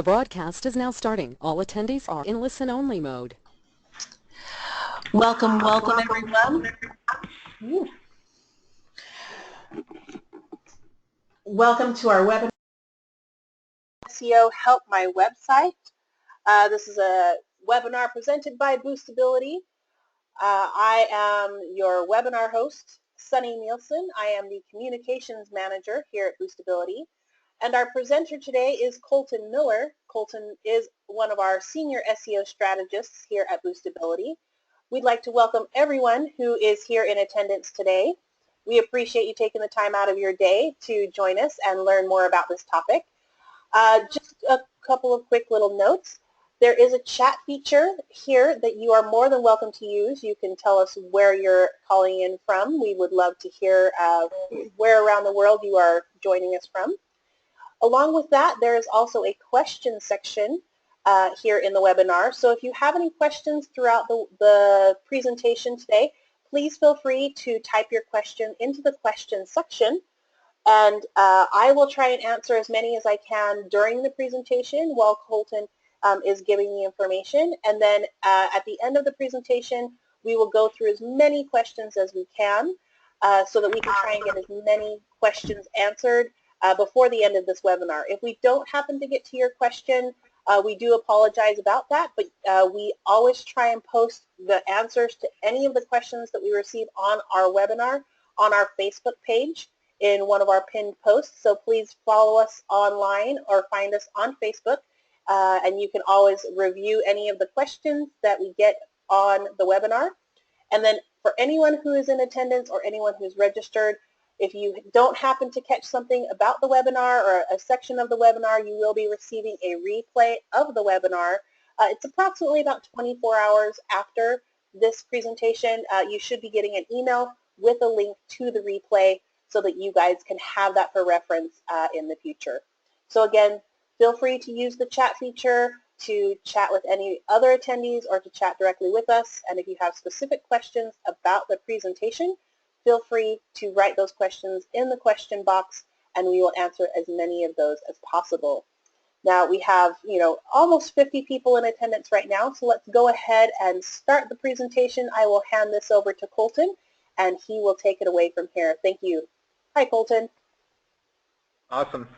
The broadcast is now starting. All attendees are in listen-only mode. Welcome, welcome everyone. Welcome to our webinar, SEO Help My Website. This is a webinar presented by Boostability. I am your webinar host, Sunny Nielsen. I am the Communications Manager here at Boostability. And our presenter today is Colton Miller. Colton is one of our senior SEO strategists here at Boostability. We'd like to welcome everyone who is here in attendance today. We appreciate you taking the time out of your day to join us and learn more about this topic. Just a couple of quick little notes. There is a chat feature here that you are more than welcome to use. You can tell us where you're calling in from. We would love to hear where around the world you are joining us from. Along with that, there is also a question section here in the webinar. So if you have any questions throughout the presentation today, please feel free to type your question into the question section, and I will try and answer as many as I can during the presentation while Colton is giving the information. And then at the end of the presentation, we will go through as many questions as we can so that we can try and get as many questions answered before the end of this webinar. If we don't happen to get to your question, we do apologize about that, but we always try and post the answers to any of the questions that we receive on our webinar on our Facebook page in one of our pinned posts. So please follow us online or find us on Facebook, and you can always review any of the questions that we get on the webinar. And then for anyone who is in attendance or anyone who's registered, if you don't happen to catch something about the webinar or a section of the webinar, you will be receiving a replay of the webinar. It's approximately about 24 hours after this presentation. You should be getting an email with a link to the replay so that you guys can have that for reference in the future. So again, feel free to use the chat feature to chat with any other attendees or to chat directly with us. And if you have specific questions about the presentation, feel free to write those questions in the question box, and we will answer as many of those as possible. Now we have, almost 50 people in attendance right now, so let's go ahead and start the presentation. I will hand this over to Colton, and he will take it away from here. Thank you. Hi, Colton. Awesome.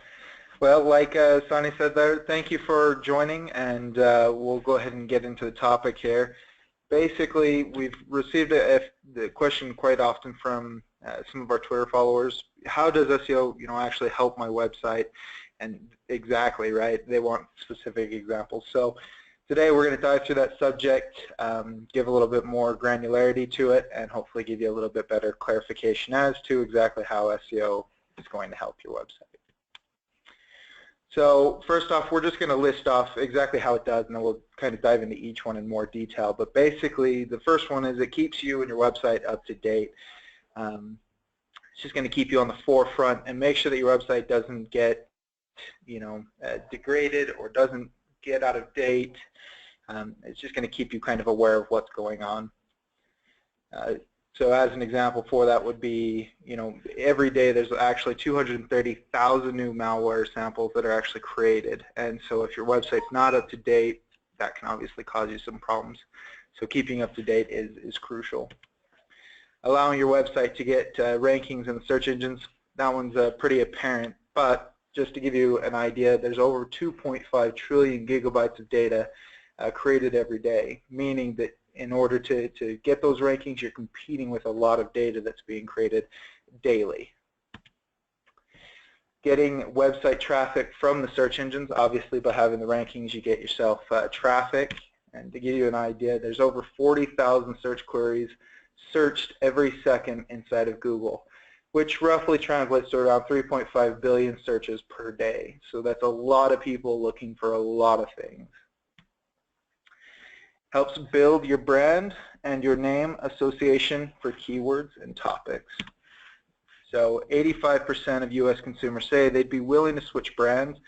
Well, like Sonny said there, thank you for joining, and we'll go ahead and get into the topic here. Basically, we've received the question quite often from some of our Twitter followers. How does SEO, actually help my website? And exactly, right? They want specific examples. So today we're going to dive through that subject, give a little bit more granularity to it, and hopefully give you a little bit better clarification as to exactly how SEO is going to help your website. So first off, we're just going to list off exactly how it does, and then we'll kind of dive into each one in more detail. But basically, the first one is it keeps you and your website up to date. It's just going to keep you on the forefront and make sure that your website doesn't get, degraded or doesn't get out of date. It's just going to keep you kind of aware of what's going on. So as an example for that would be, every day there's actually 230,000 new malware samples that are actually created. And so if your website's not up to date, that can obviously cause you some problems. So keeping up to date is crucial. Allowing your website to get rankings in the search engines, that one's pretty apparent. But just to give you an idea, there's over 2.5 trillion gigabytes of data created every day, meaning that in order to get those rankings, you're competing with a lot of data that's being created daily. Getting website traffic from the search engines, obviously by having the rankings you get yourself traffic. And to give you an idea, there's over 40,000 search queries searched every second inside of Google, which roughly translates to around 3.5 billion searches per day. So that's a lot of people looking for a lot of things. Helps build your brand and your name association for keywords and topics. So 85% of U.S. consumers say they'd be willing to switch brands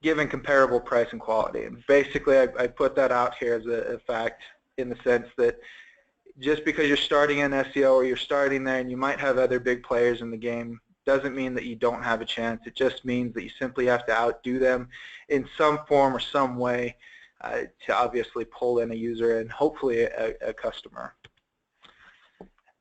given comparable price and quality. And basically, I put that out here as a fact in the sense that just because you're starting in SEO or you're starting there and you might have other big players in the game doesn't mean that you don't have a chance. It just means that you simply have to outdo them in some form or some way to obviously pull in a user and hopefully a customer.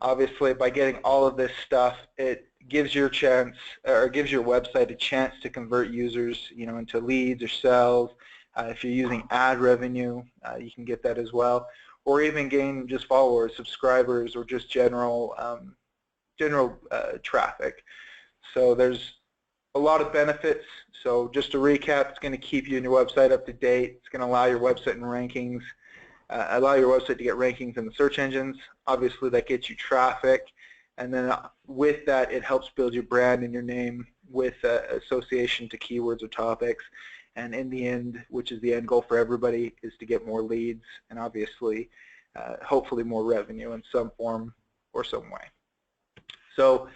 Obviously, by getting all of this stuff, it gives your chance, or gives your website a chance to convert users, into leads or sales. If you're using ad revenue, you can get that as well, or even gain just followers, subscribers, or just general traffic. So there's a lot of benefits. So just to recap, it's going to keep you and your website up to date. It's going to allow your website and rankings. Allow your website to get rankings in the search engines. Obviously, that gets you traffic, and then with that, it helps build your brand and your name with association to keywords or topics. And in the end, which is the end goal for everybody, is to get more leads and obviously, hopefully, more revenue in some form or some way. So,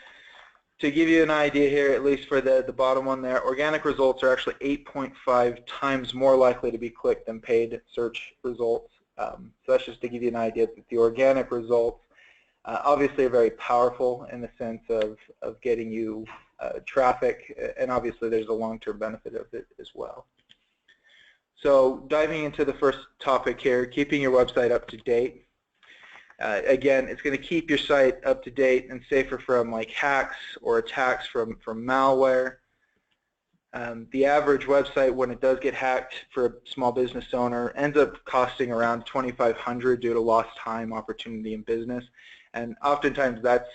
to give you an idea here, at least for the bottom one there, organic results are actually 8.5 times more likely to be clicked than paid search results. So that's just to give you an idea that the organic results obviously are very powerful in the sense of getting you traffic, and obviously there's a long-term benefit of it as well. So diving into the first topic here, keeping your website up to date. Again, it's going to keep your site up to date and safer from like hacks or attacks from malware. The average website, when it does get hacked for a small business owner, ends up costing around $2,500 due to lost time, opportunity, and business. And oftentimes that's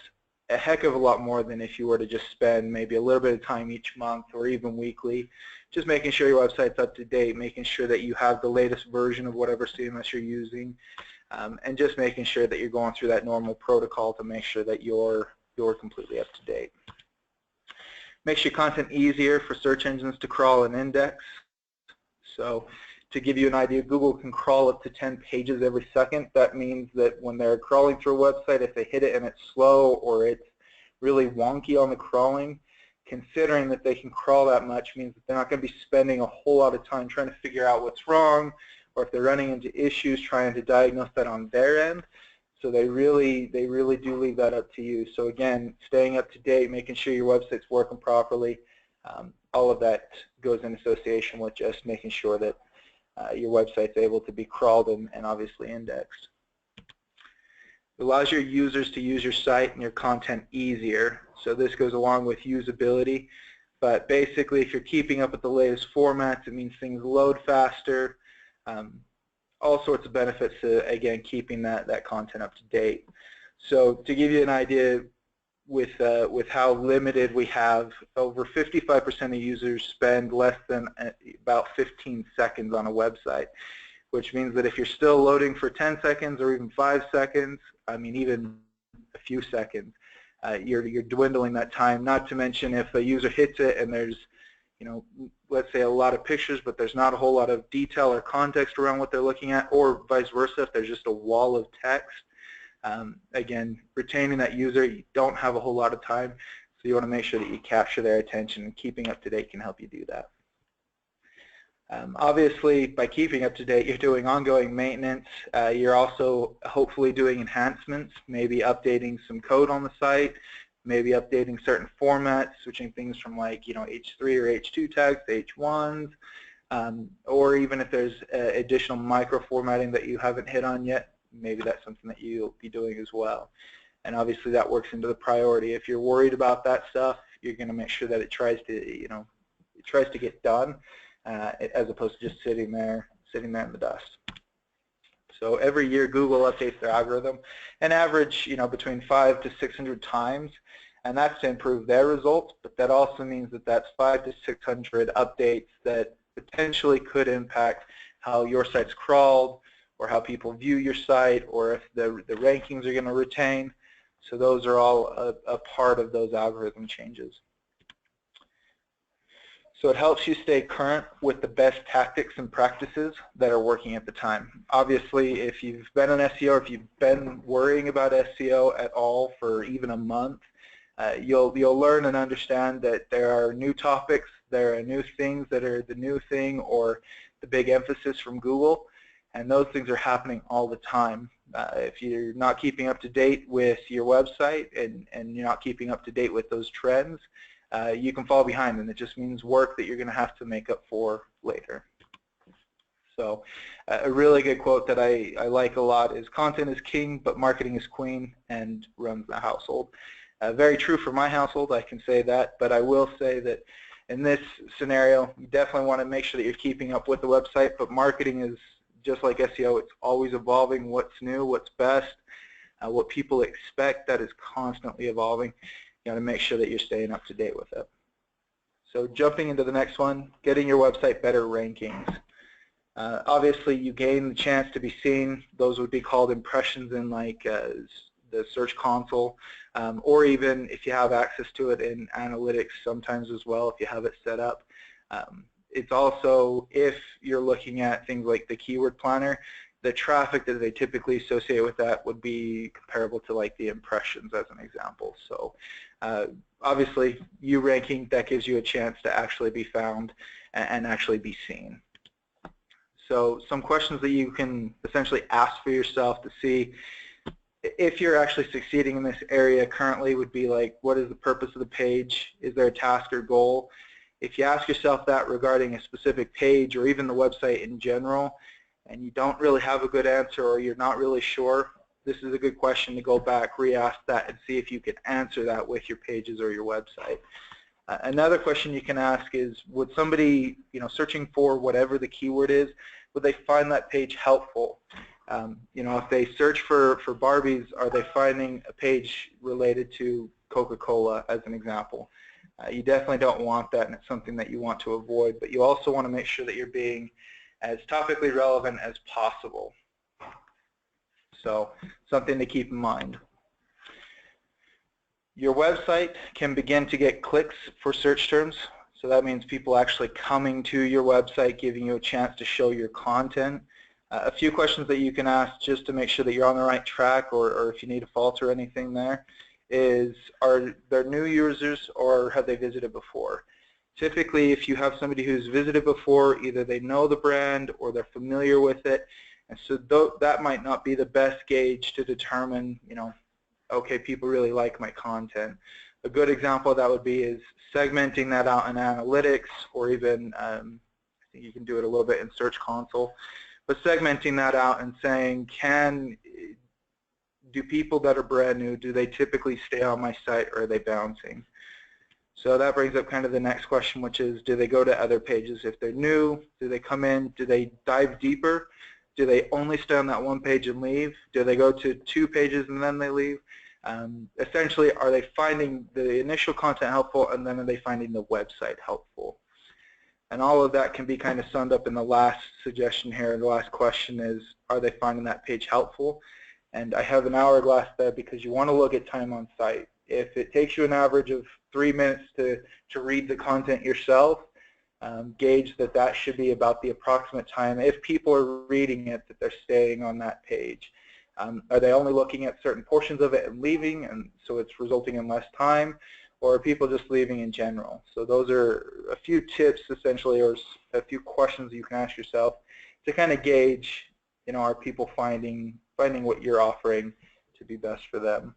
a heck of a lot more than if you were to just spend maybe a little bit of time each month or even weekly, just making sure your website's up to date, making sure that you have the latest version of whatever CMS you're using, and just making sure that you're going through that normal protocol to make sure that you're completely up to date. Makes your content easier for search engines to crawl and index. So to give you an idea, Google can crawl up to 10 pages every second. That means that when they're crawling through a website, if they hit it and it's slow or it's really wonky on the crawling, considering that they can crawl that much means that they're not going to be spending a whole lot of time trying to figure out what's wrong, or if they're running into issues trying to diagnose that on their end. So they really do leave that up to you. So again, staying up to date, making sure your website's working properly, all of that goes in association with just making sure that your website's able to be crawled and obviously indexed. It allows your users to use your site and your content easier. So this goes along with usability. But basically, if you're keeping up with the latest formats, it means things load faster. All sorts of benefits to, again, keeping that content up to date. So to give you an idea with how limited we have, over 55% of users spend less than about 15 seconds on a website, which means that if you're still loading for 10 seconds or even 5 seconds, I mean even a few seconds, you're dwindling that time. Not to mention if a user hits it and there's, let's say a lot of pictures, but there's not a whole lot of detail or context around what they're looking at, or vice versa, if there's just a wall of text. Again, retaining that user, you don't have a whole lot of time, so you want to make sure that you capture their attention, and keeping up to date can help you do that. Obviously, by keeping up to date, you're doing ongoing maintenance. You're also hopefully doing enhancements, maybe updating some code on the site, maybe updating certain formats, switching things from like H3 or H2 tags to H1s, or even if there's additional micro formatting that you haven't hit on yet, maybe that's something that you'll be doing as well. And obviously that works into the priority. If you're worried about that stuff, you're going to make sure that it tries to get done, as opposed to just sitting there in the dust. So every year Google updates their algorithm, an average between 500 to 600 times, and that's to improve their results. But that also means that that's 500 to 600 updates that potentially could impact how your site's crawled, or how people view your site, or if the rankings are going to retain. So those are all a part of those algorithm changes. So it helps you stay current with the best tactics and practices that are working at the time. Obviously, if you've been an SEO, if you've been worrying about SEO at all for even a month, you'll learn and understand that there are new topics, there are new things that are the new thing or the big emphasis from Google, and those things are happening all the time. If you're not keeping up to date with your website and you're not keeping up to date with those trends, you can fall behind, and it just means work that you're going to have to make up for later. So a really good quote that I like a lot is, content is king, but marketing is queen and runs the household. Very true for my household, I can say that, but I will say that in this scenario, you definitely want to make sure that you're keeping up with the website, but marketing is just like SEO. It's always evolving. What's new, what's best, what people expect, that is constantly evolving. You got to make sure that you're staying up to date with it. So jumping into the next one, getting your website better rankings. Obviously, you gain the chance to be seen. Those would be called impressions in like the Search Console, or even if you have access to it in analytics sometimes as well, if you have it set up. It's also, if you're looking at things like the keyword planner, the traffic that they typically associate with that would be comparable to like the impressions as an example. So obviously, you ranking, that gives you a chance to actually be found and actually be seen. So some questions that you can essentially ask for yourself to see if you're actually succeeding in this area currently would be like, what is the purpose of the page? Is there a task or goal? If you ask yourself that regarding a specific page or even the website in general, and you don't really have a good answer or you're not really sure, this is a good question to go back, re-ask that, and see if you can answer that with your pages or your website. Another question you can ask is, would somebody, searching for whatever the keyword is, would they find that page helpful? If they search for Barbies, are they finding a page related to Coca-Cola as an example? You definitely don't want that, and it's something that you want to avoid, but you also want to make sure that you're being as topically relevant as possible. So something to keep in mind. Your website can begin to get clicks for search terms. So that means people actually coming to your website, giving you a chance to show your content. A few questions that you can ask just to make sure that you're on the right track, or if you need a fault or anything there, is, are there new users or have they visited before? Typically, if you have somebody who's visited before, either they know the brand or they're familiar with it, and so that might not be the best gauge to determine, okay, people really like my content. A good example of that would be is segmenting that out in analytics, or even I think you can do it a little bit in Search Console, but segmenting that out and saying, do people that are brand new, do they typically stay on my site, or are they bouncing? So that brings up kind of the next question, which is, do they go to other pages? If they're new, do they come in? Do they dive deeper? Do they only stay on that one page and leave? Do they go to 2 pages and then they leave? Essentially, are they finding the initial content helpful, and then are they finding the website helpful? And all of that can be kind of summed up in the last suggestion here. The last question is, are they finding that page helpful? And I have an hourglass there because you want to look at time on site. If it takes you an average of 3 minutes to read the content yourself, gauge that should be about the approximate time, if people are reading it, that they're staying on that page. Are they only looking at certain portions of it and leaving, and so it's resulting in less time, or are people just leaving in general? So those are a few tips, essentially, or a few questions you can ask yourself to kind of gauge, are people finding what you're offering to be best for them.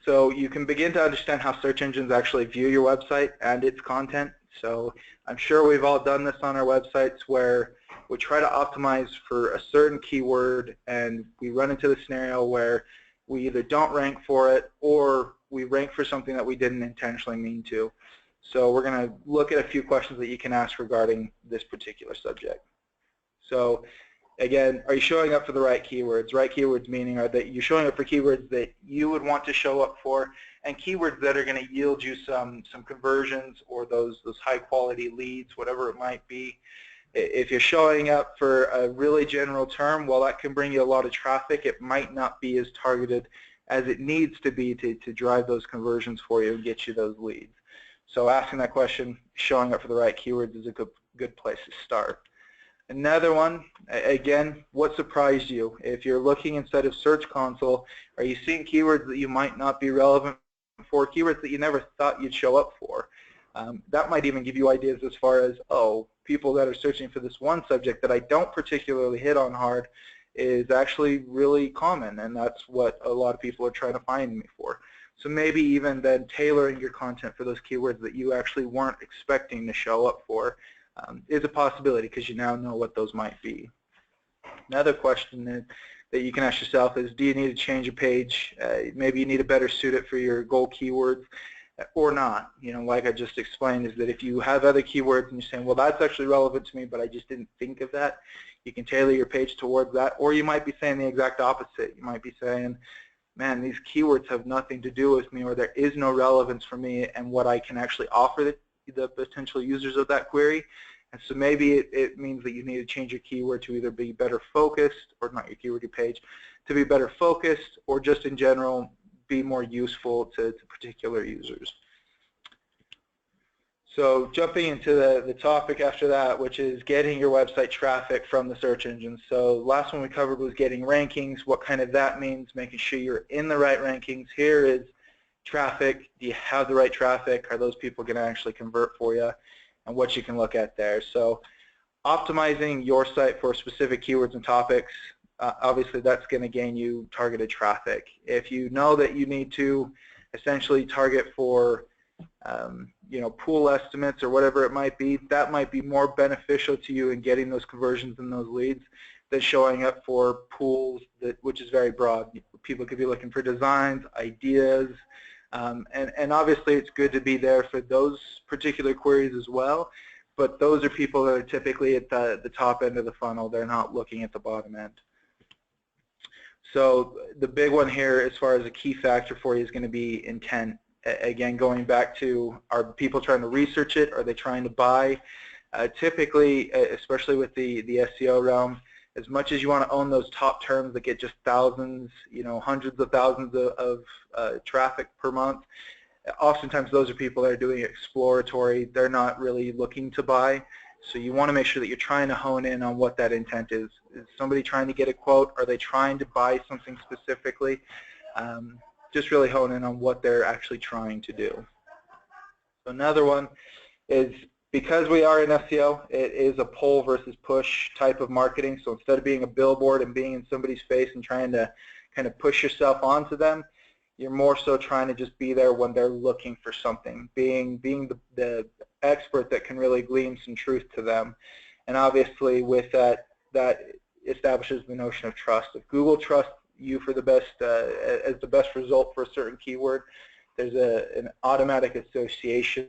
So you can begin to understand how search engines actually view your website and its content. So I'm sure we've all done this on our websites where we try to optimize for a certain keyword and we run into the scenario where we either don't rank for it or we rank for something that we didn't intentionally mean to. So we're going to look at a few questions that you can ask regarding this particular subject. So again, are you showing up for the right keywords? Right keywords meaning are that you're showing up for keywords that you would want to show up for, and keywords that are going to yield you some conversions or those high quality leads, whatever it might be. If you're showing up for a really general term, while that can bring you a lot of traffic, it might not be as targeted as it needs to be to drive those conversions for you and get you those leads. So asking that question, showing up for the right keywords, is a good place to start. Another one, again, what surprised you? If you're looking instead of Search Console, are you seeing keywords that you might not be relevant for, keywords that you never thought you'd show up for? That might even give you ideas as far as, oh, people that are searching for this one subject that I don't particularly hit on hard is actually really common, and that's what a lot of people are trying to find me for. So maybe even then tailoring your content for those keywords that you actually weren't expecting to show up for is a possibility, because you now know what those might be. Another question that you can ask yourself is, do you need to change a page? Maybe you need to better suit it for your goal keywords or not. Like I just explained, is that if you have other keywords and you're saying, well, that's actually relevant to me, but I just didn't think of that, you can tailor your page towards that. Or you might be saying the exact opposite. You might be saying, man, these keywords have nothing to do with me, or there is no relevance for me and what I can actually offer the potential users of that query. And so maybe it means that you need to change your keyword to either be better focused, or not your keyword, your page, to be better focused, or just in general be more useful to particular users. So jumping into the topic after that, which is getting your website traffic from the search engines. So last one we covered was getting rankings, what kind of that means, making sure you're in the right rankings. Here is traffic. Do you have the right traffic? Are those people going to actually convert for you? And what you can look at there. So optimizing your site for specific keywords and topics, obviously that's going to gain you targeted traffic. If you know that you need to essentially target for pool estimates or whatever it might be, that might be more beneficial to you in getting those conversions and those leads than showing up for pools, which is very broad. People could be looking for designs, ideas, and obviously it's good to be there for those particular queries as well, but those are people that are typically at the top end of the funnel. They're not looking at the bottom end. So the big one here as far as a key factor for you is going to be intent. Again, going back to, are people trying to research it? Are they trying to buy? Typically, especially with the SEO realm, as much as you want to own those top terms that get just thousands, hundreds of thousands of traffic per month, oftentimes those are people that are doing exploratory. They're not really looking to buy. So you want to make sure that you're trying to hone in on what that intent is. Is somebody trying to get a quote? Are they trying to buy something specifically? Just really hone in on what they're actually trying to do. Another one is, because we are in SEO, it is a pull versus push type of marketing. So instead of being a billboard and being in somebody's face and trying to kind of push yourself onto them, you're more so trying to just be there when they're looking for something, being the expert that can really glean some truth to them. And obviously with that establishes the notion of trust. If Google trusts you for the best, as the best result for a certain keyword, there's an automatic association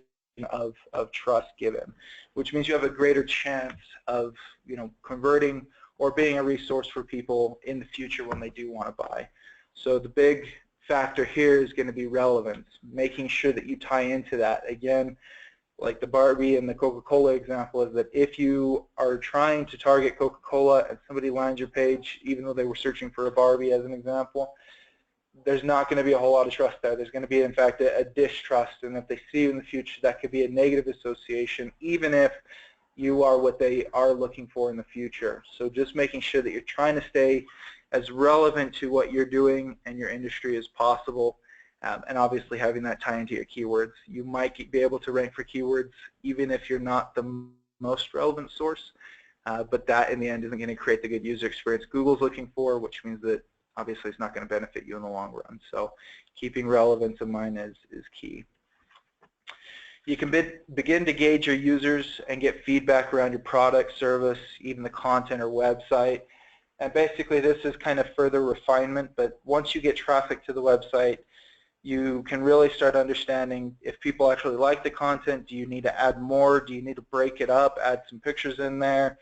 of trust given, which means you have a greater chance of converting or being a resource for people in the future when they do want to buy. So the big factor here is going to be relevance, making sure that you tie into that. Again, like the Barbie and the Coca-Cola example, is that if you are trying to target Coca-Cola and somebody lands your page, even though they were searching for a Barbie as an example, there's not going to be a whole lot of trust there. There's going to be, in fact, a distrust, and if they see you in the future, that could be a negative association, even if you are what they are looking for in the future. So just making sure that you're trying to stay as relevant to what you're doing and your industry as possible, and obviously having that tie into your keywords. You might be able to rank for keywords even if you're not the most relevant source, but that in the end isn't going to create the good user experience Google's looking for, which means that obviously it's not going to benefit you in the long run. So keeping relevance in mind is key. You can begin to gauge your users and get feedback around your product, service, even the content or website. And basically this is kind of further refinement, but once you get traffic to the website, you can really start understanding if people actually like the content. Do you need to add more? Do you need to break it up, add some pictures in there?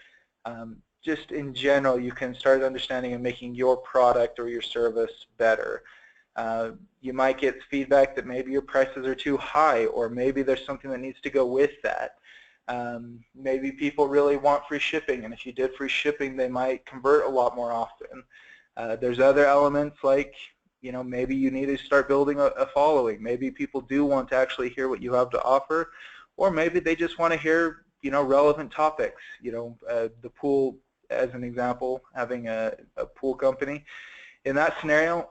Just in general, you can start understanding and making your product or your service better. You might get feedback that maybe your prices are too high, or maybe there's something that needs to go with that. Maybe people really want free shipping, and if you did free shipping, they might convert a lot more often. There's other elements like, maybe you need to start building a following. Maybe people do want to actually hear what you have to offer, or maybe they just want to hear, relevant topics. The pool, as an example, having a pool company. In that scenario,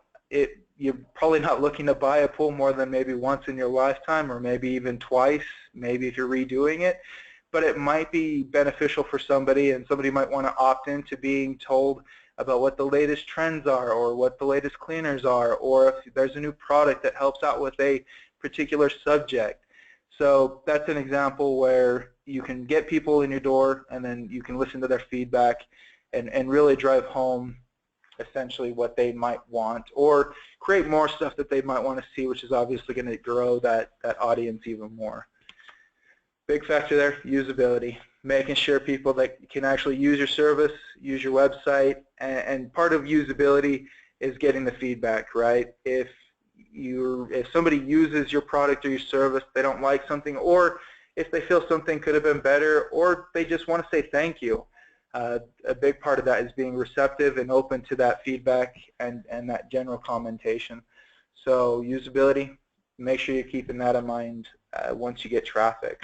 you're probably not looking to buy a pool more than maybe once in your lifetime, or maybe even twice, maybe if you're redoing it. But it might be beneficial for somebody, and somebody might want to opt into being told about what the latest trends are or what the latest cleaners are, or if there's a new product that helps out with a particular subject. So that's an example where you can get people in your door and then you can listen to their feedback and really drive home essentially what they might want, or create more stuff that they might want to see, which is obviously going to grow that audience even more. Big factor there, usability. Making sure people that can actually use your service, use your website, and part of usability is getting the feedback, right? If somebody uses your product or your service, they don't like something, or if they feel something could have been better, or they just want to say thank you. A big part of that is being receptive and open to that feedback and that general commentation. So usability, make sure you're keeping that in mind once you get traffic.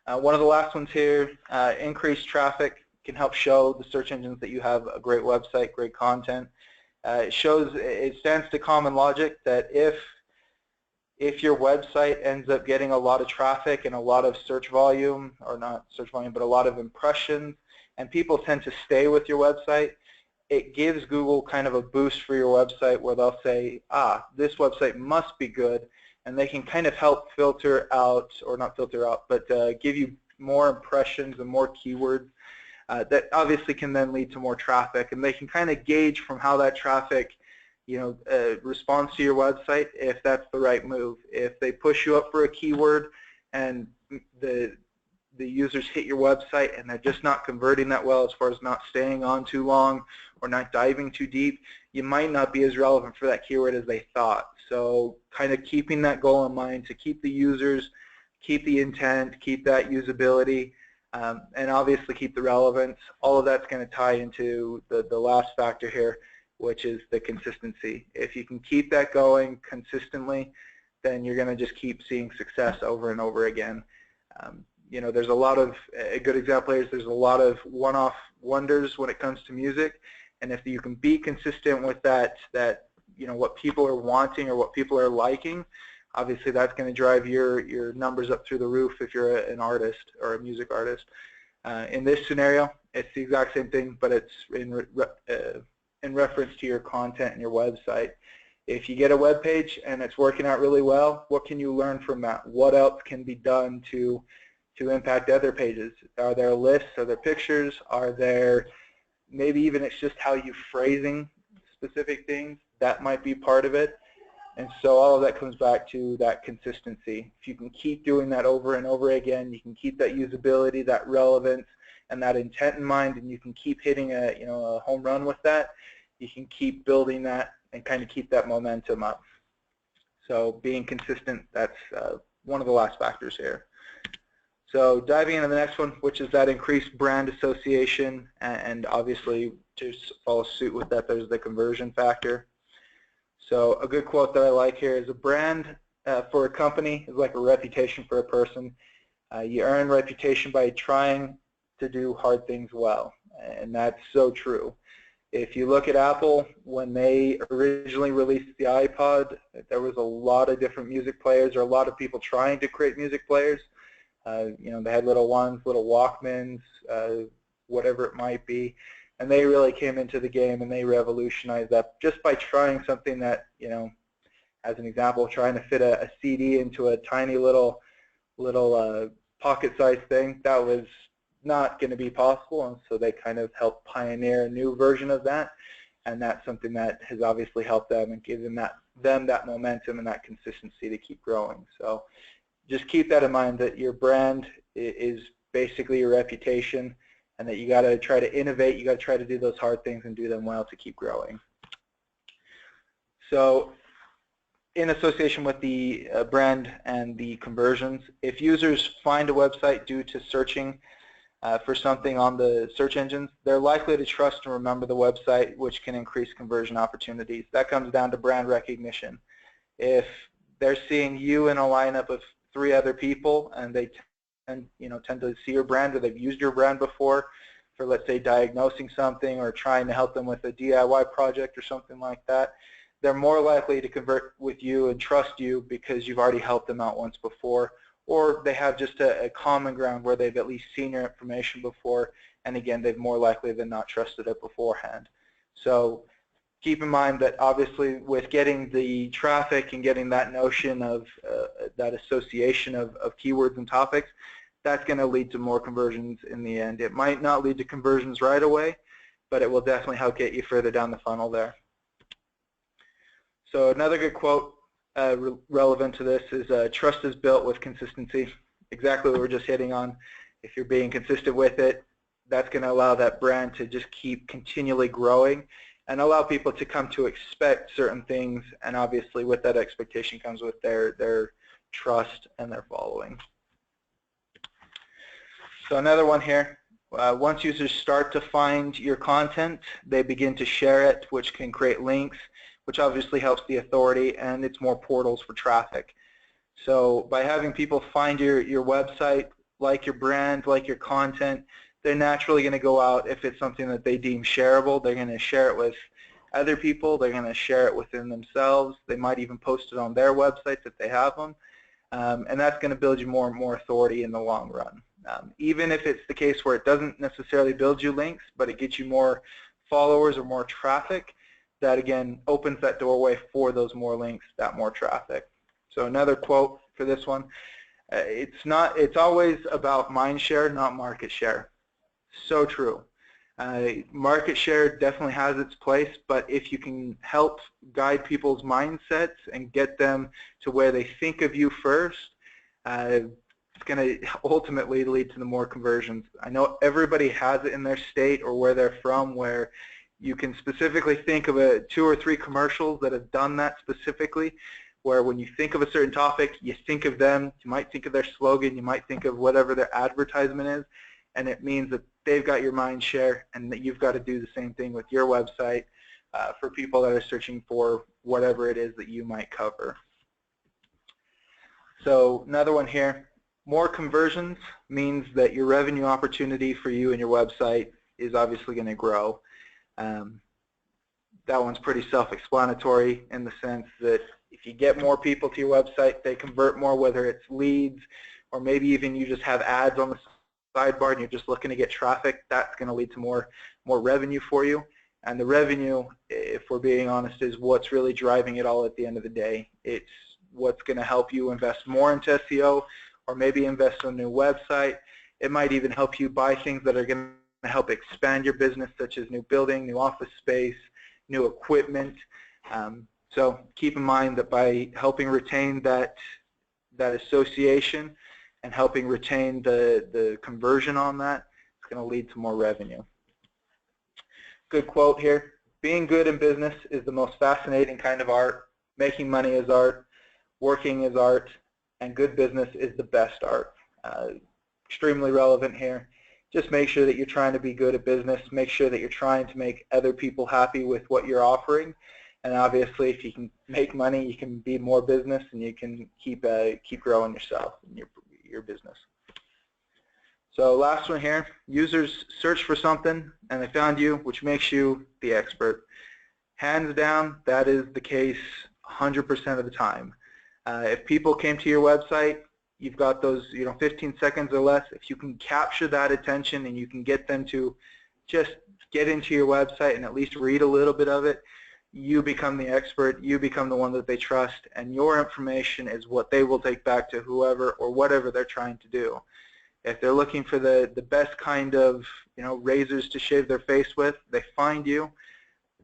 One of the last ones here, increased traffic can help show the search engines that you have a great website, great content. It stands to common logic that if your website ends up getting a lot of traffic and a lot of search volume, or not search volume, but a lot of impressions, and people tend to stay with your website, it gives Google kind of a boost for your website where they'll say, this website must be good, and they can kind of help filter out, or not filter out, but give you more impressions and more keywords that obviously can then lead to more traffic, and they can kind of gauge from how that traffic responds to your website if that's the right move. If they push you up for a keyword and the users hit your website and they're just not converting that well, as far as not staying on too long or not diving too deep, you might not be as relevant for that keyword as they thought. So kind of keeping that goal in mind to keep the users, keep the intent, keep that usability, and obviously keep the relevance. All of that's going to tie into the last factor here, which is the consistency. If you can keep that going consistently, then you're going to just keep seeing success over and over again. There's a lot of, a good example here is there's a lot of one-off wonders when it comes to music, and if you can be consistent with that what people are wanting or what people are liking, obviously that's going to drive your numbers up through the roof if you're an artist or a music artist. In this scenario, it's the exact same thing, but it's in reference to your content and your website. If you get a web page and it's working out really well, what can you learn from that? What else can be done to impact other pages? Are there lists? Are there pictures? Are there, maybe even it's just how you're phrasing specific things? That might be part of it. And so all of that comes back to that consistency. If you can keep doing that over and over again, you can keep that usability, that relevance, and that intent in mind, and you can keep hitting a home run with that, you can keep building that and kind of keep that momentum up. So being consistent, that's one of the last factors here. So diving into the next one, which is that increased brand association, and obviously to follow suit with that, there's the conversion factor. So a good quote that I like here is, a brand for a company is like a reputation for a person. You earn reputation by trying to do hard things well, and that's so true. If you look at Apple, when they originally released the iPod, there was a lot of different music players, or a lot of people trying to create music players. They had little ones, little Walkmans, whatever it might be, and they really came into the game and they revolutionized that just by trying something that, as an example, trying to fit a CD into a tiny little pocket-sized thing. That was not going to be possible, and so they kind of helped pioneer a new version of that, and that's something that has obviously helped them and given them that momentum and that consistency to keep growing. So just keep that in mind, that your brand is basically your reputation, and that you got to try to innovate, you got to try to do those hard things and do them well to keep growing. So in association with the brand and the conversions, if users find a website due to searching for something on the search engines, they're likely to trust and remember the website, which can increase conversion opportunities. That comes down to brand recognition. If they're seeing you in a lineup of 3 other people, and they tend to see your brand, or they've used your brand before for, let's say, diagnosing something or trying to help them with a DIY project or something like that, they're more likely to convert with you and trust you because you've already helped them out once before, or they have just a common ground where they've at least seen your information before, and again, they've more likely than not trusted it beforehand. So keep in mind that obviously with getting the traffic and getting that notion of that association of keywords and topics, that's going to lead to more conversions in the end. It might not lead to conversions right away, but it will definitely help get you further down the funnel there. So another good quote relevant to this is trust is built with consistency. Exactly what we're just hitting on. If you're being consistent with it, that's going to allow that brand to just keep continually growing and allow people to come to expect certain things, and obviously with that expectation comes with their trust and their following. So another one here, once users start to find your content, they begin to share it, which can create links, which obviously helps the authority, and it's more portals for traffic. So by having people find your website, like your brand, like your content, they're naturally going to go out. If it's something that they deem shareable, they're going to share it with other people. They're going to share it within themselves. They might even post it on their websites if they have them. And that's going to build you more and more authority in the long run. Even if it's the case where it doesn't necessarily build you links, but it gets you more followers or more traffic, that again opens that doorway for those more links, that more traffic. So another quote for this one, it's always about mind share, not market share. So true. Market share definitely has its place, but if you can help guide people's mindsets and get them to where they think of you first, it's going to ultimately lead to the more conversions. I know everybody has it in their state or where they're from, where you can specifically think of 2 or 3 commercials that have done that specifically, where when you think of a certain topic, you think of them, you might think of their slogan, you might think of whatever their advertisement is, and it means that they've got your mind share and that you've got to do the same thing with your website for people that are searching for whatever it is that you might cover. So another one here, more conversions means that your revenue opportunity for you and your website is obviously going to grow. That one's pretty self-explanatory in the sense that if you get more people to your website, they convert more, whether it's leads or maybe even you just have ads on the sidebar and you're just looking to get traffic, that's going to lead to more revenue for you. And the revenue, if we're being honest, is what's really driving it all at the end of the day. It's what's going to help you invest more into SEO or maybe invest in a new website. It might even help you buy things that are going to help expand your business, such as new building, new office space, new equipment. So keep in mind that by helping retain that association and helping retain the conversion on that, it's going to lead to more revenue. Good quote here, being good in business is the most fascinating kind of art. Making money is art, working is art, and good business is the best art. Extremely relevant here. Just make sure that you're trying to be good at business. Make sure that you're trying to make other people happy with what you're offering. And obviously, if you can make money, you can be more business, and you can keep growing yourself and your business. So last one here, users search for something and they found you, which makes you the expert. Hands down, that is the case 100% of the time. If people came to your website, you've got those 15 seconds or less. If you can capture that attention and you can get them to just get into your website and at least read a little bit of it, you become the expert, you become the one that they trust, and your information is what they will take back to whoever or whatever they're trying to do. If they're looking for the best kind of razors to shave their face with, they find you.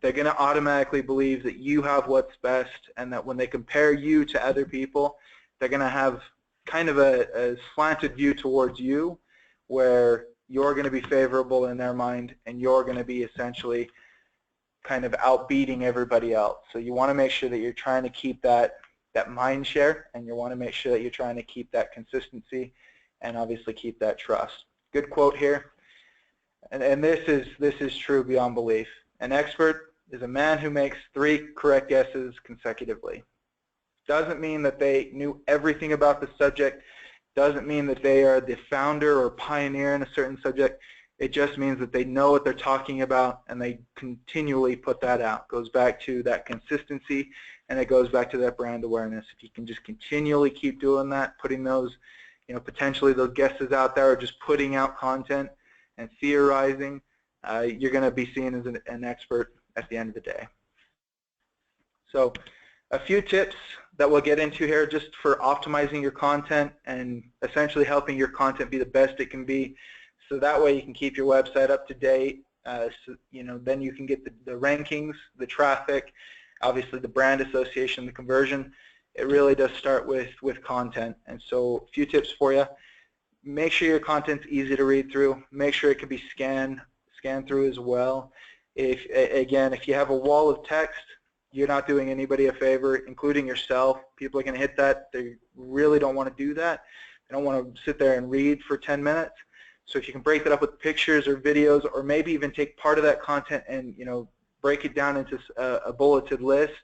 They're going to automatically believe that you have what's best, and that when they compare you to other people, they're going to have kind of a slanted view towards you, where you're going to be favorable in their mind, and you're going to be essentially kind of outbeating everybody else. So you want to make sure that you're trying to keep that mind share, and you want to make sure that you're trying to keep that consistency, and obviously keep that trust. Good quote here, and this is true beyond belief. An expert is a man who makes 3 correct guesses consecutively. Doesn't mean that they knew everything about the subject, doesn't mean that they are the founder or pioneer in a certain subject. It just means that they know what they're talking about, and they continually put that out. It goes back to that consistency, and it goes back to that brand awareness. If you can just continually keep doing that, putting those potentially those guesses out there are just putting out content and theorizing, you're going to be seen as an expert at the end of the day. So a few tips that we'll get into here just for optimizing your content and essentially helping your content be the best it can be, so that way you can keep your website up to date. So, then you can get the rankings, the traffic, obviously the brand association, the conversion. It really does start with content. And so a few tips for you. Make sure your content's easy to read through. Make sure it can be scanned through as well. If you have a wall of text, you're not doing anybody a favor, including yourself. People are going to hit that. They really don't want to do that. They don't want to sit there and read for 10 minutes. So if you can break that up with pictures or videos, or maybe even take part of that content and break it down into a bulleted list,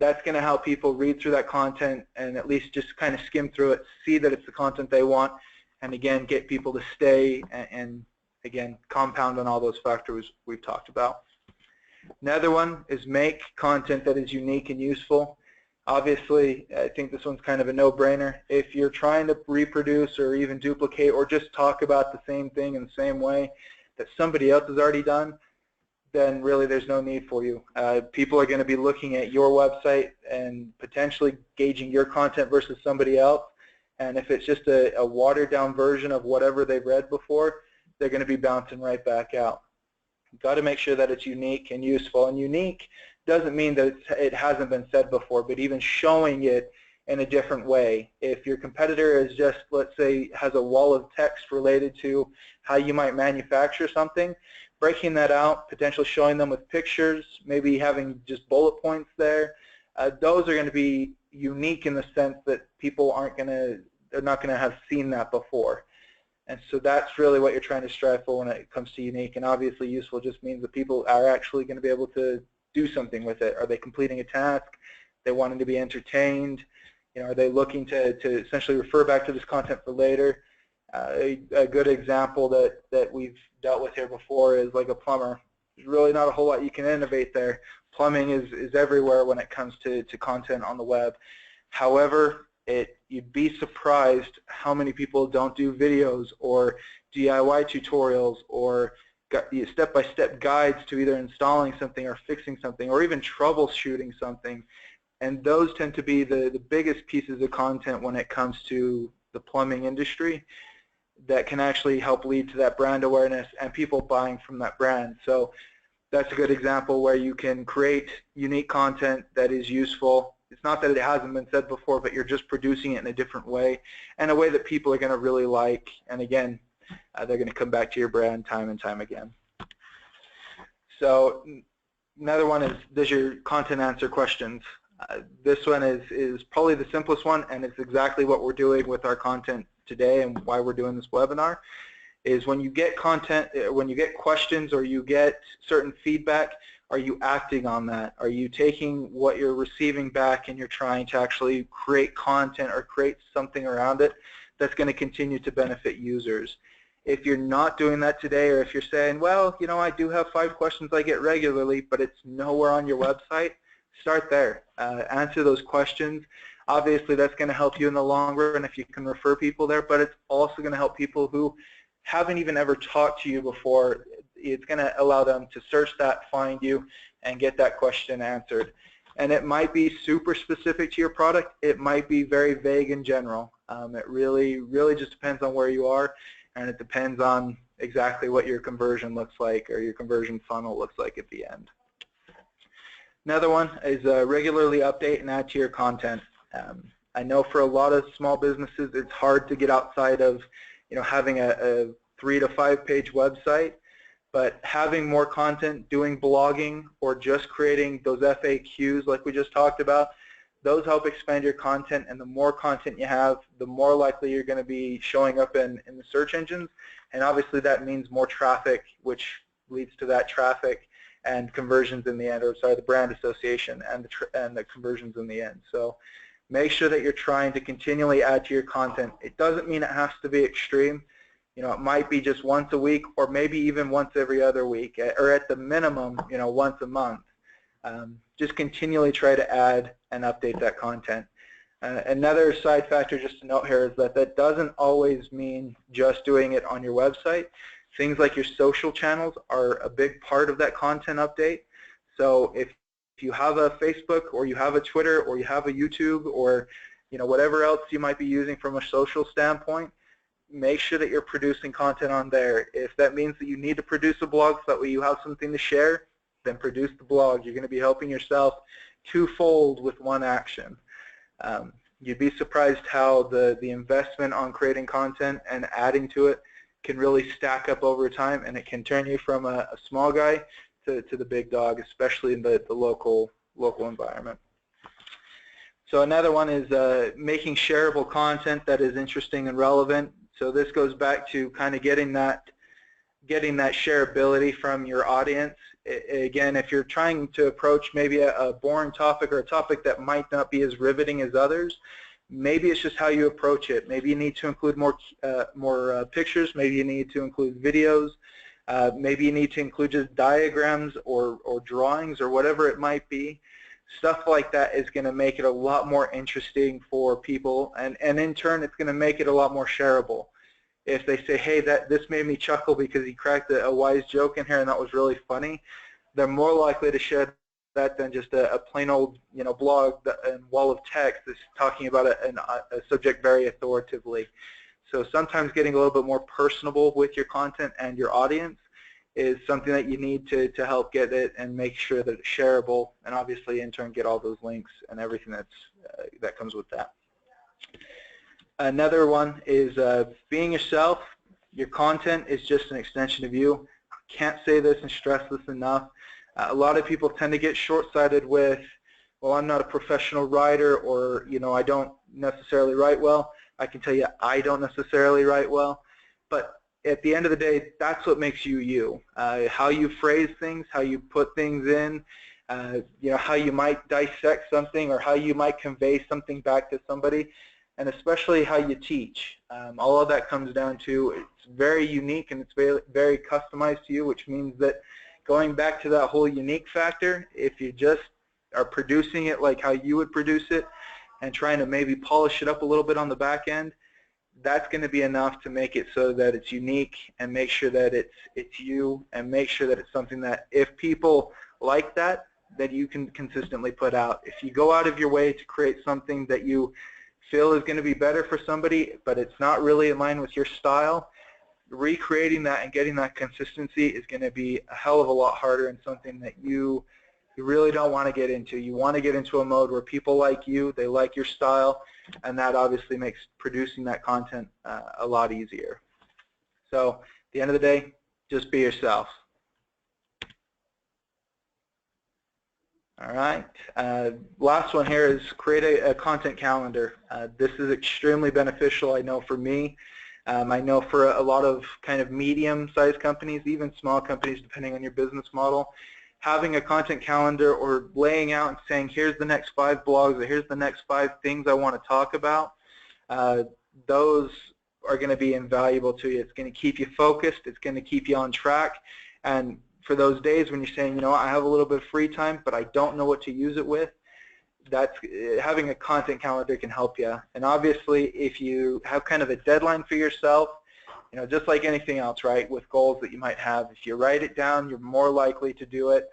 that's going to help people read through that content and at least just kind of skim through it, see that it's the content they want, and again get people to stay and again compound on all those factors we've talked about. Another one is make content that is unique and useful. Obviously, I think this one's kind of a no-brainer. If you're trying to reproduce or even duplicate or just talk about the same thing in the same way that somebody else has already done, then really there's no need for you. People are going to be looking at your website and potentially gauging your content versus somebody else. And if it's just a watered-down version of whatever they've read before, they're going to be bouncing right back out. You've got to make sure that it's unique and useful. And unique doesn't mean that it hasn't been said before, but even showing it in a different way. If your competitor is just, let's say, has a wall of text related to how you might manufacture something, breaking that out, potentially showing them with pictures, maybe having just bullet points there, those are going to be unique in the sense that people they're not going to have seen that before. And so that's really what you're trying to strive for when it comes to unique. And obviously useful just means that people are actually going to be able to do something with it. Are they completing a task? They wanting to be entertained? Are they looking to essentially refer back to this content for later? A good example that we've dealt with here before is like a plumber. There's really not a whole lot you can innovate there. Plumbing is everywhere when it comes to content on the web. However, you'd be surprised how many people don't do videos or DIY tutorials or step-by-step guides to either installing something or fixing something or even troubleshooting something. And those tend to be the biggest pieces of content when it comes to the plumbing industry that can actually help lead to that brand awareness and people buying from that brand. So that's a good example where you can create unique content that is useful. It's not that it hasn't been said before, but you're just producing it in a different way and a way that people are going to really like. And again, they're going to come back to your brand time and time again. So another one is, does your content answer questions? This one is probably the simplest one, and it's exactly what we're doing with our content today and why we're doing this webinar, is when you get content, when you get questions or you get certain feedback, are you acting on that? Are you taking what you're receiving back and you're trying to actually create content or create something around it that's going to continue to benefit users? If you're not doing that today, or if you're saying, well, I do have 5 questions I get regularly, but it's nowhere on your website, start there. Answer those questions. Obviously, that's going to help you in the long run if you can refer people there, but it's also going to help people who haven't even ever talked to you before. It's going to allow them to search that, find you, and get that question answered. And it might be super specific to your product. It might be very vague in general. It really just depends on where you are, and it depends on exactly what your conversion looks like or your conversion funnel looks like at the end. Another one is regularly update and add to your content. I know for a lot of small businesses it's hard to get outside of having a 3 to 5 page website, but having more content, doing blogging, or just creating those FAQs like we just talked about, those help expand your content, and the more content you have, the more likely you're going to be showing up in the search engines, and obviously that means more traffic, which leads to that traffic and conversions in the end, or sorry, the brand association and the conversions in the end. So make sure that you're trying to continually add to your content. It doesn't mean it has to be extreme. It might be just once a week, or maybe even once every other week, or at the minimum, once a month. Just continually try to add and update that content. Another side factor just to note here is that that doesn't always mean just doing it on your website. Things like your social channels are a big part of that content update. So if you have a Facebook or you have a Twitter or you have a YouTube or whatever else you might be using from a social standpoint, make sure that you're producing content on there. If that means that you need to produce a blog so that way you have something to share, then produce the blog. You're going to be helping yourself twofold with one action. You'd be surprised how the investment on creating content and adding to it can really stack up over time, and it can turn you from a small guy to the big dog, especially in the local environment. So another one is making shareable content that is interesting and relevant. So this goes back to kind of getting that shareability from your audience. Again, if you're trying to approach maybe a boring topic or a topic that might not be as riveting as others, maybe it's just how you approach it. Maybe you need to include more pictures. Maybe you need to include videos. Maybe you need to include just diagrams or drawings or whatever it might be. Stuff like that is going to make it a lot more interesting for people, and in turn it's going to make it a lot more shareable. If they say, hey, this made me chuckle because he cracked a wise joke in here and that was really funny, they're more likely to share that than just a plain old blog and wall of text that's talking about a subject very authoritatively. So sometimes getting a little bit more personable with your content and your audience is something that you need to help get it and make sure that it's shareable, and obviously in turn get all those links and everything that comes with that. Another one is being yourself. Your content is just an extension of you. I can't say this and stress this enough. A lot of people tend to get short-sighted with, well, I'm not a professional writer, or I don't necessarily write well. I can tell you I don't necessarily write well, but at the end of the day, that's what makes you you. How you phrase things, how you put things in, how you might dissect something or how you might convey something back to somebody, and especially how you teach. All of that comes down to it's very unique and it's very, very customized to you, which means that going back to that whole unique factor, if you just are producing it like how you would produce it and trying to maybe polish it up a little bit on the back end, that's going to be enough to make it so that it's unique and make sure that it's you, and make sure that it's something that if people like that you can consistently put out. If you go out of your way to create something that you feel is going to be better for somebody, but it's not really in line with your style, recreating that and getting that consistency is going to be a hell of a lot harder, and something that you really don't want to get into. You want to get into a mode where people like you, they like your style, and that obviously makes producing that content a lot easier. So at the end of the day, just be yourself. All right, last one here is create a content calendar. This is extremely beneficial, I know, for me. I know for a lot of kind of medium-sized companies, even small companies, depending on your business model, having a content calendar or laying out and saying, here's the next 5 blogs or here's the next 5 things I want to talk about, those are going to be invaluable to you. It's going to keep you focused. It's going to keep you on track. And for those days when you're saying, I have a little bit of free time, but I don't know what to use it with, having a content calendar can help you. And obviously, if you have kind of a deadline for yourself, just like anything else, right, with goals that you might have, if you write it down, you're more likely to do it.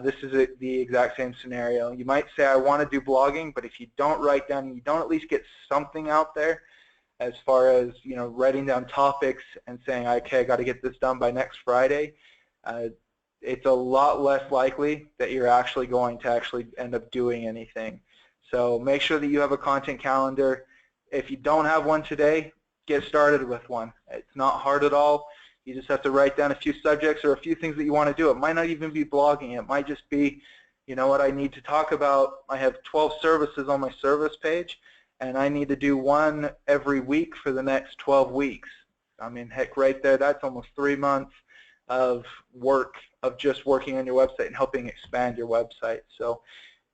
This is the exact same scenario. You might say, I want to do blogging, but if you don't write down, you don't at least get something out there as far as, writing down topics and saying, okay, I got to get this done by next Friday, it's a lot less likely that you're actually going to end up doing anything. So make sure that you have a content calendar. If you don't have one today, get started with one. It's not hard at all. You just have to write down a few subjects or a few things that you want to do. It might not even be blogging. It might just be, what I need to talk about. I have 12 services on my service page, and I need to do one every week for the next 12 weeks. I mean, heck, right there, that's almost 3 months of work of just working on your website and helping expand your website. So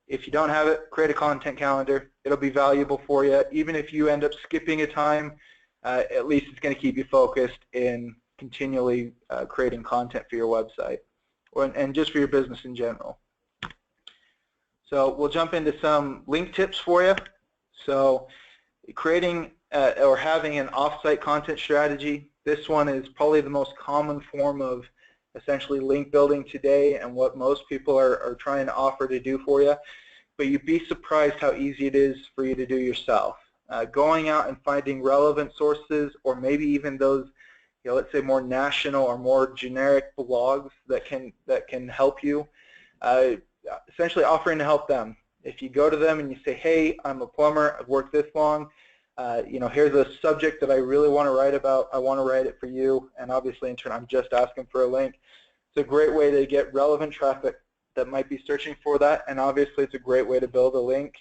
if you don't have it, create a content calendar. It'll be valuable for you. Even if you end up skipping a time, at least it's going to keep you focused in continually creating content for your website and just for your business in general. So we'll jump into some link tips for you. So creating or having an offsite content strategy, this one is probably the most common form of essentially link building today and what most people are trying to offer to do for you. But you'd be surprised how easy it is for you to do yourself. Going out and finding relevant sources, or maybe even those, let's say more national or more generic blogs that can help you, essentially offering to help them. If you go to them and you say, hey, I'm a plumber, I've worked this long, here's a subject that I really want to write about, I want to write it for you, and obviously in turn I'm just asking for a link. It's a great way to get relevant traffic that might be searching for that, and obviously it's a great way to build a link.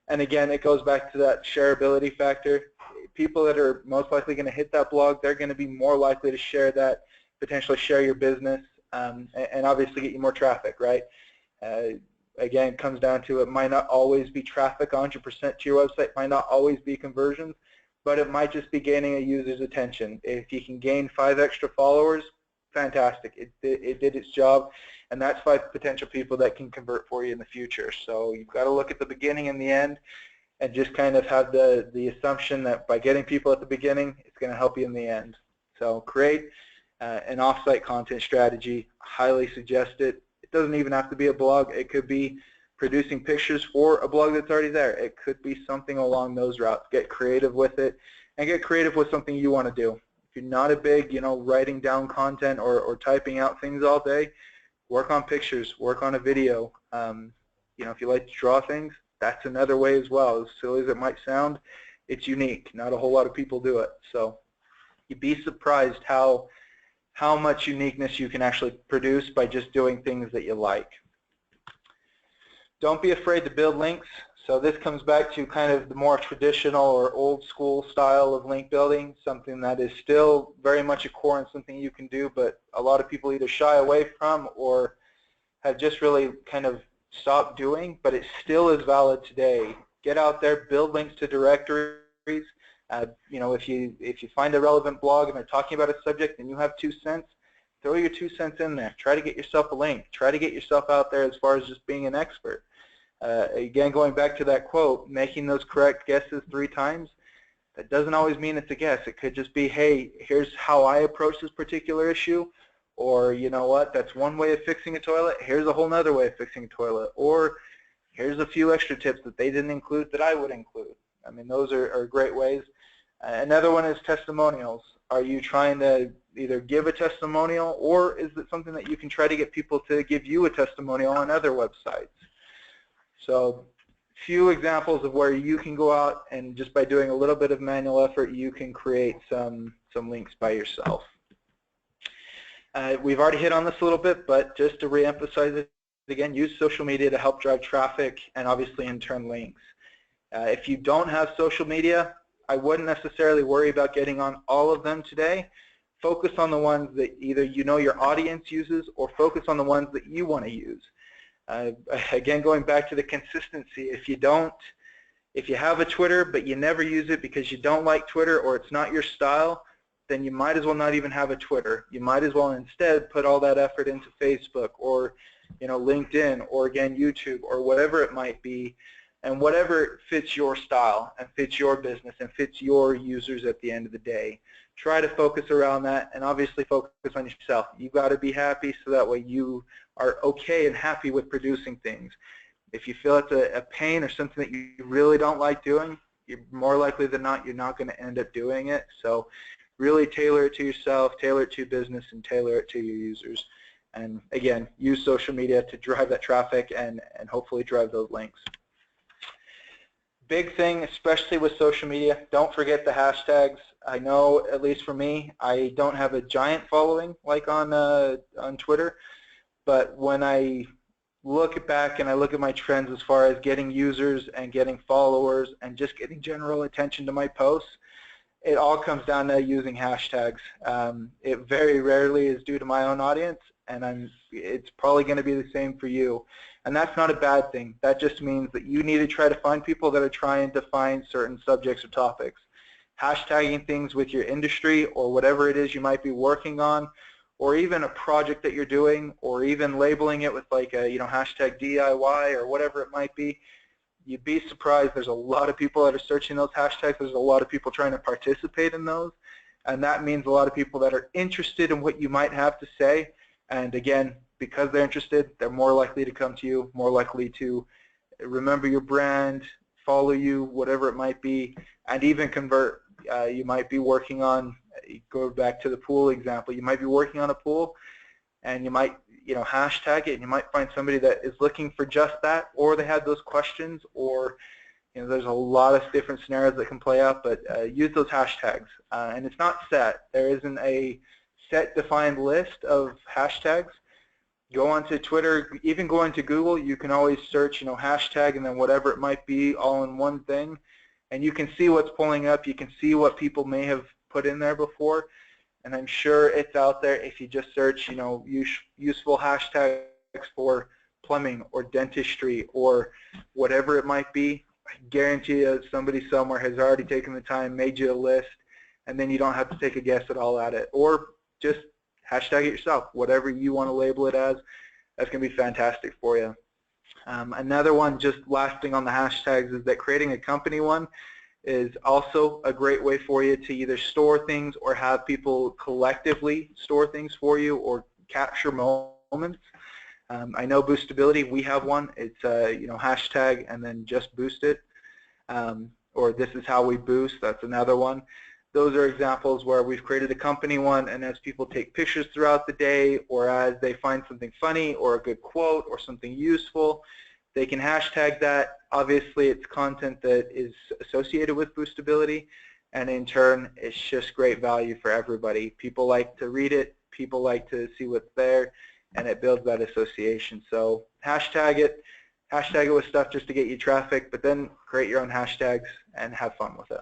And again, it goes back to that shareability factor. People that are most likely going to hit that blog, they're going to be more likely to share that, potentially share your business, and obviously get you more traffic, right? Again, it comes down to, it might not always be traffic 100% to your website, might not always be conversions, but it might just be gaining a user's attention. If you can gain 5 extra followers, fantastic. It did its job, and that's 5 potential people that can convert for you in the future. So you've got to look at the beginning and the end, and just kind of have the assumption that by getting people at the beginning, it's going to help you in the end. So create an offsite content strategy. Highly suggest it. It doesn't even have to be a blog. It could be producing pictures for a blog that's already there. It could be something along those routes. Get creative with it, and get creative with something you want to do. If you're not a big, writing down content or typing out things all day, work on pictures, work on a video. If you like to draw things, that's another way as well. As silly as it might sound, it's unique. Not a whole lot of people do it. So you'd be surprised how much uniqueness you can actually produce by just doing things that you like. Don't be afraid to build links. So this comes back to kind of the more traditional or old school style of link building, something that is still very much a core and something you can do, but a lot of people either shy away from or have just really kind of stopped doing, but it still is valid today. Get out there, build links to directories. If you find a relevant blog and they're talking about a subject and you have 2 cents, throw your 2 cents in there. Try to get yourself a link. Try to get yourself out there as far as just being an expert. Again, going back to that quote, making those correct guesses 3 times, that doesn't always mean it's a guess. It could just be, hey, here's how I approach this particular issue, or you know what, that's one way of fixing a toilet, here's a whole nother way of fixing a toilet, or here's a few extra tips that they didn't include that I would include. I mean, those are great ways. Another one is testimonials. Are you trying to either give a testimonial, or is it something that you can try to get people to give you a testimonial on other websites? So few examples of where you can go out and just by doing a little bit of manual effort, you can create some links by yourself. We've already hit on this a little bit, but just to reemphasize it again, use social media to help drive traffic and obviously in turn links. If you don't have social media, I wouldn't necessarily worry about getting on all of them today. Focus on the ones that either your audience uses, or focus on the ones that you want to use. Again, going back to the consistency, if you have a Twitter but you never use it because you don't like Twitter or it's not your style, then you might as well not even have a Twitter. You might as well instead put all that effort into Facebook or LinkedIn, or again YouTube, or whatever it might be, and whatever fits your style and fits your business and fits your users at the end of the day. Try to focus around that, and obviously focus on yourself. You've got to be happy so that way you are okay and happy with producing things. If you feel it's a pain or something that you really don't like doing, you're more likely than not you're not going to end up doing it. So really tailor it to yourself, tailor it to your business, and tailor it to your users. And again, use social media to drive that traffic and hopefully drive those links. Big thing, especially with social media, don't forget the hashtags. I know, at least for me, I don't have a giant following like on Twitter, but when I look back and I look at my trends as far as getting users and getting followers and just getting general attention to my posts, it all comes down to using hashtags. It very rarely is due to my own audience, and it's probably going to be the same for you. And that's not a bad thing. That just means that you need to try to find people that are trying to find certain subjects or topics. Hashtagging things with your industry or whatever it is you might be working on, or even a project that you're doing, or even labeling it with like a hashtag DIY or whatever it might be. you'd be surprised. There's a lot of people that are searching those hashtags. There's a lot of people trying to participate in those, and that means a lot of people that are interested in what you might have to say. And again, because they're interested, they're more likely to come to you, more likely to remember your brand, follow you, whatever it might be, and even convert. You might be working on, go back to the pool example, you might be working on a pool, and you might, hashtag it, and you might find somebody that is looking for just that, or they have those questions, or there's a lot of different scenarios that can play out, but use those hashtags. And it's not set. There isn't a set defined list of hashtags. Go onto Twitter, even go into Google, you can always search, hashtag and then whatever it might be all in one thing, and you can see what's pulling up. You can see what people may have put in there before, and I'm sure it's out there if you just search, useful hashtags for plumbing or dentistry or whatever it might be. I guarantee you somebody somewhere has already taken the time, made you a list, and then you don't have to take a guess at all at it. Or just hashtag it yourself, whatever you want to label it as. That's going to be fantastic for you. Another one, just last thing on the hashtags, is that creating a company one is also a great way for you to either store things or have people collectively store things for you or capture moments. I know Boostability, we have one. It's hashtag and then just boost it, or this is how we boost. That's another one. Those are examples where we've created a company one, and as people take pictures throughout the day, or as they find something funny or a good quote or something useful, they can hashtag that. Obviously, it's content that is associated with Boostability, and in turn, it's just great value for everybody. People like to read it, people like to see what's there, and it builds that association. So hashtag it with stuff just to get you traffic, but then create your own hashtags and have fun with it.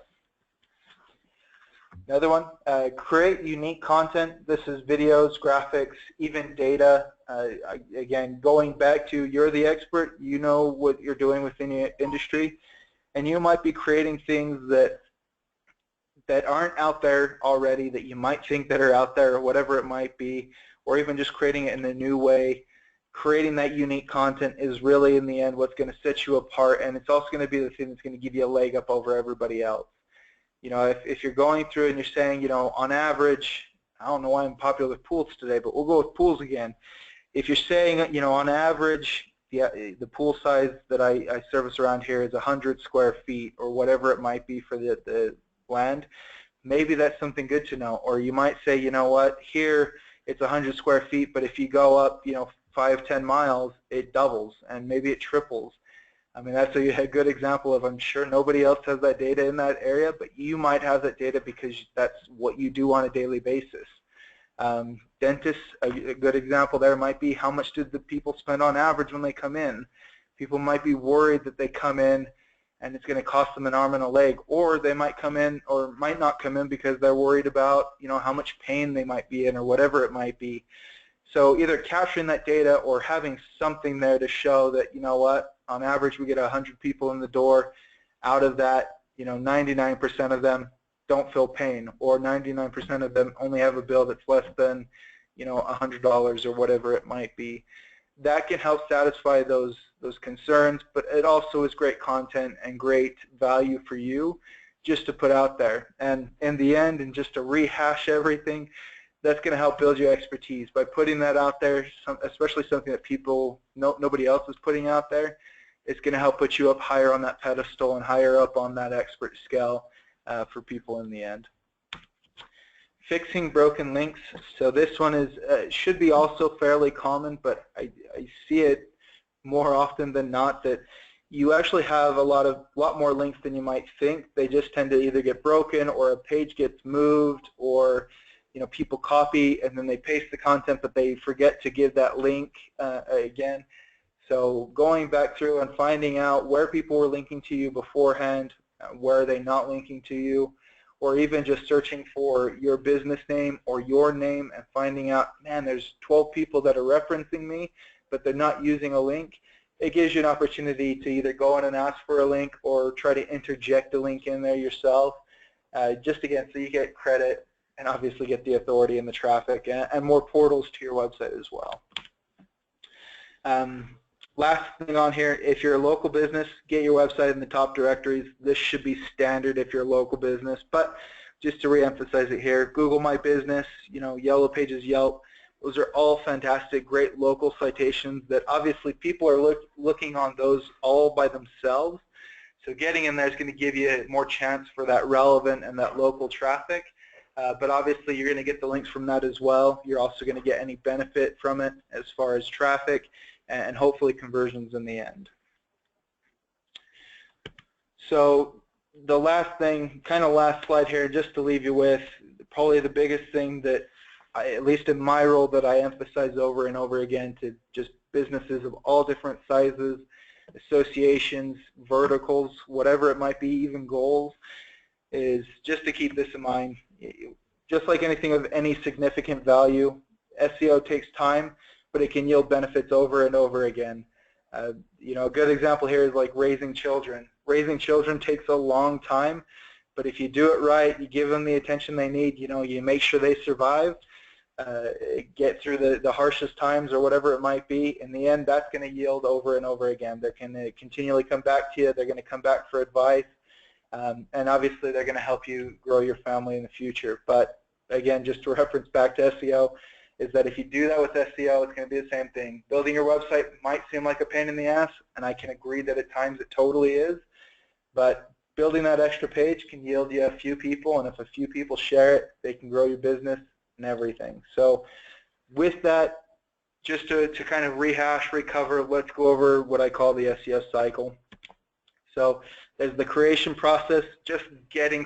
Another one, create unique content. This is videos, graphics, even data. Again, going back to you're the expert, you know what you're doing within your industry, and you might be creating things that aren't out there already that you might think that are out there, or whatever it might be, or even just creating it in a new way. Creating that unique content is really, in the end, what's going to set you apart, and it's also going to be the thing that's going to give you a leg up over everybody else. If you're going through and you're saying, on average, I don't know why I'm popular with pools today, but we'll go with pools again. If you're saying, on average, the pool size that I service around here is 100 square feet or whatever it might be for the land, maybe that's something good to know. Or you might say, you know what, here it's 100 square feet, but if you go up, 5-10 miles, it doubles and maybe it triples. I mean, that's a good example of, I'm sure nobody else has that data in that area, but you might have that data because that's what you do on a daily basis. Dentists, a good example there might be, how much do the people spend on average when they come in? People might be worried that they come in and it's going to cost them an arm and a leg, or they might come in or might not come in because they're worried about, how much pain they might be in or whatever it might be. So either capturing that data or having something there to show that, on average we get 100 people in the door. Out of that, 99% of them don't feel pain, or 99% of them only have a bill that's less than, $100 or whatever it might be. That can help satisfy those concerns, but it also is great content and great value for you just to put out there. And in the end, and just to rehash everything, that's going to help build your expertise by putting that out there, especially something that nobody else is putting out there. It's going to help put you up higher on that pedestal and higher up on that expert scale for people in the end. Fixing broken links. So this one is should be also fairly common, but I see it more often than not that you actually have a lot more links than you might think. They just tend to either get broken, or a page gets moved, or people copy and then they paste the content, but they forget to give that link again. So going back through and finding out where people were linking to you beforehand, where are they not linking to you, or even just searching for your business name or your name and finding out, man, there's 12 people that are referencing me, but they're not using a link. It gives you an opportunity to either go in and ask for a link or try to interject a link in there yourself, just again, so you get credit and obviously get the authority and the traffic and more portals to your website as well. Last thing on here, if you're a local business, get your website in the top directories. This should be standard if you're a local business, but just to re-emphasize it here, Google My Business, Yellow Pages, Yelp, those are all fantastic, great local citations that obviously people are looking on those all by themselves. So getting in there is going to give you more chance for that relevant and that local traffic. But obviously you're going to get the links from that as well. You're also going to get any benefit from it as far as traffic and hopefully conversions in the end. So the last thing, kind of last slide here, just to leave you with, probably the biggest thing that, at least in my role, that I emphasize over and over again to just businesses of all different sizes, associations, verticals, whatever it might be, even goals, is just to keep this in mind. Just like anything of any significant value, SEO takes time, but it can yield benefits over and over again. A good example here is like raising children. Raising children takes a long time, but if you do it right, you give them the attention they need, you make sure they survive, get through the harshest times or whatever it might be, in the end that's going to yield over and over again. They're going to continually come back to you, they're going to come back for advice, and obviously they're going to help you grow your family in the future. But again, just to reference back to SEO, is that if you do that with SEO, it's going to be the same thing. Building your website might seem like a pain in the ass, and I can agree that at times it totally is, but building that extra page can yield you a few people, and if a few people share it, they can grow your business and everything. So with that, just to kind of rehash, recover, let's go over what I call the SEO cycle. So there's the creation process, just getting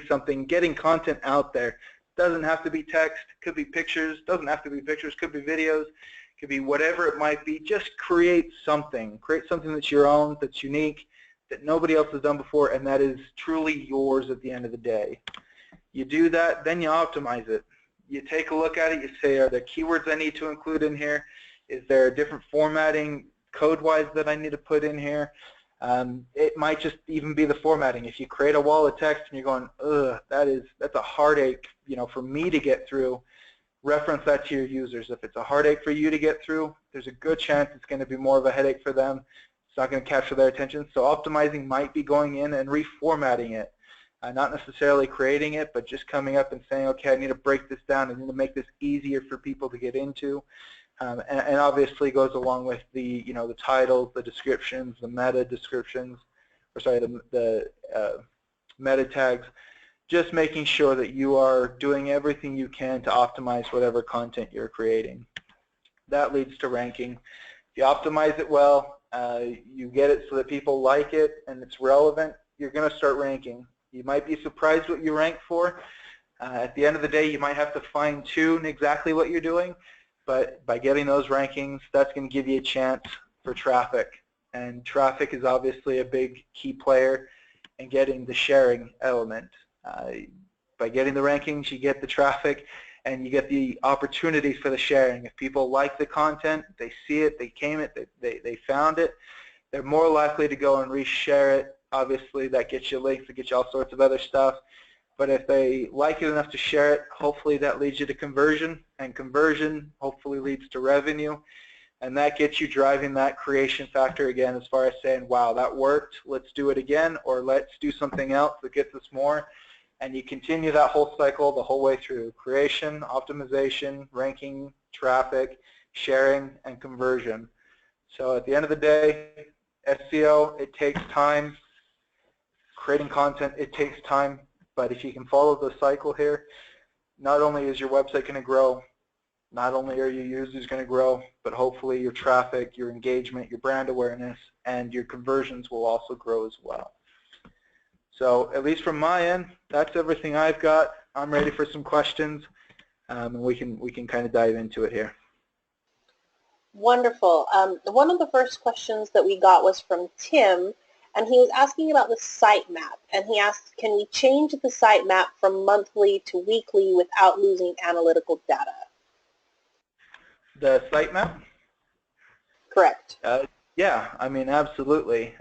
content out there. Doesn't have to be text, could be pictures, doesn't have to be pictures, could be videos, could be whatever it might be. Just create something that's your own, that's unique, that nobody else has done before, and that is truly yours at the end of the day. You do that, then you optimize it. You take a look at it, you say, are there keywords I need to include in here? Is there a different formatting code-wise that I need to put in here? It might just even be the formatting. If you create a wall of text and you're going, ugh, that's a heartache, for me to get through, reference that to your users. If it's a heartache for you to get through, there's a good chance it's going to be more of a headache for them. It's not going to capture their attention. So optimizing might be going in and reformatting it. Not necessarily creating it, but just coming up and saying, okay, I need to break this down. I need to make this easier for people to get into. And obviously goes along with the the titles, the descriptions, the meta descriptions, or sorry, the meta tags. Just making sure that you are doing everything you can to optimize whatever content you're creating. That leads to ranking. If you optimize it well, you get it so that people like it and it's relevant, you're going to start ranking. You might be surprised what you rank for. At the end of the day, you might have to fine-tune exactly what you're doing, but by getting those rankings, that's going to give you a chance for traffic. And traffic is obviously a big key player in getting the sharing element. By getting the rankings, you get the traffic, and you get the opportunity for the sharing. If people like the content, they see it, they came it, they found it, they're more likely to go and reshare it. Obviously, that gets you links, it gets you all sorts of other stuff. But if they like it enough to share it, hopefully that leads you to conversion, and conversion hopefully leads to revenue. And that gets you driving that creation factor again, as far as saying, wow, that worked, let's do it again, or let's do something else that gets us more. And you continue that whole cycle the whole way through: creation, optimization, ranking, traffic, sharing, and conversion. So at the end of the day, SEO, it takes time. Creating content, it takes time. But if you can follow the cycle here, not only is your website going to grow, not only are your users going to grow, but hopefully your traffic, your engagement, your brand awareness, and your conversions will also grow as well. So at least from my end, that's everything I've got. I'm ready for some questions, and we can kind of dive into it here. Wonderful. One of the first questions that we got was from Tim, and he was asking about the sitemap. And he asked, can we change the sitemap from monthly to weekly without losing analytical data? The sitemap? Correct. Yeah, I mean, absolutely.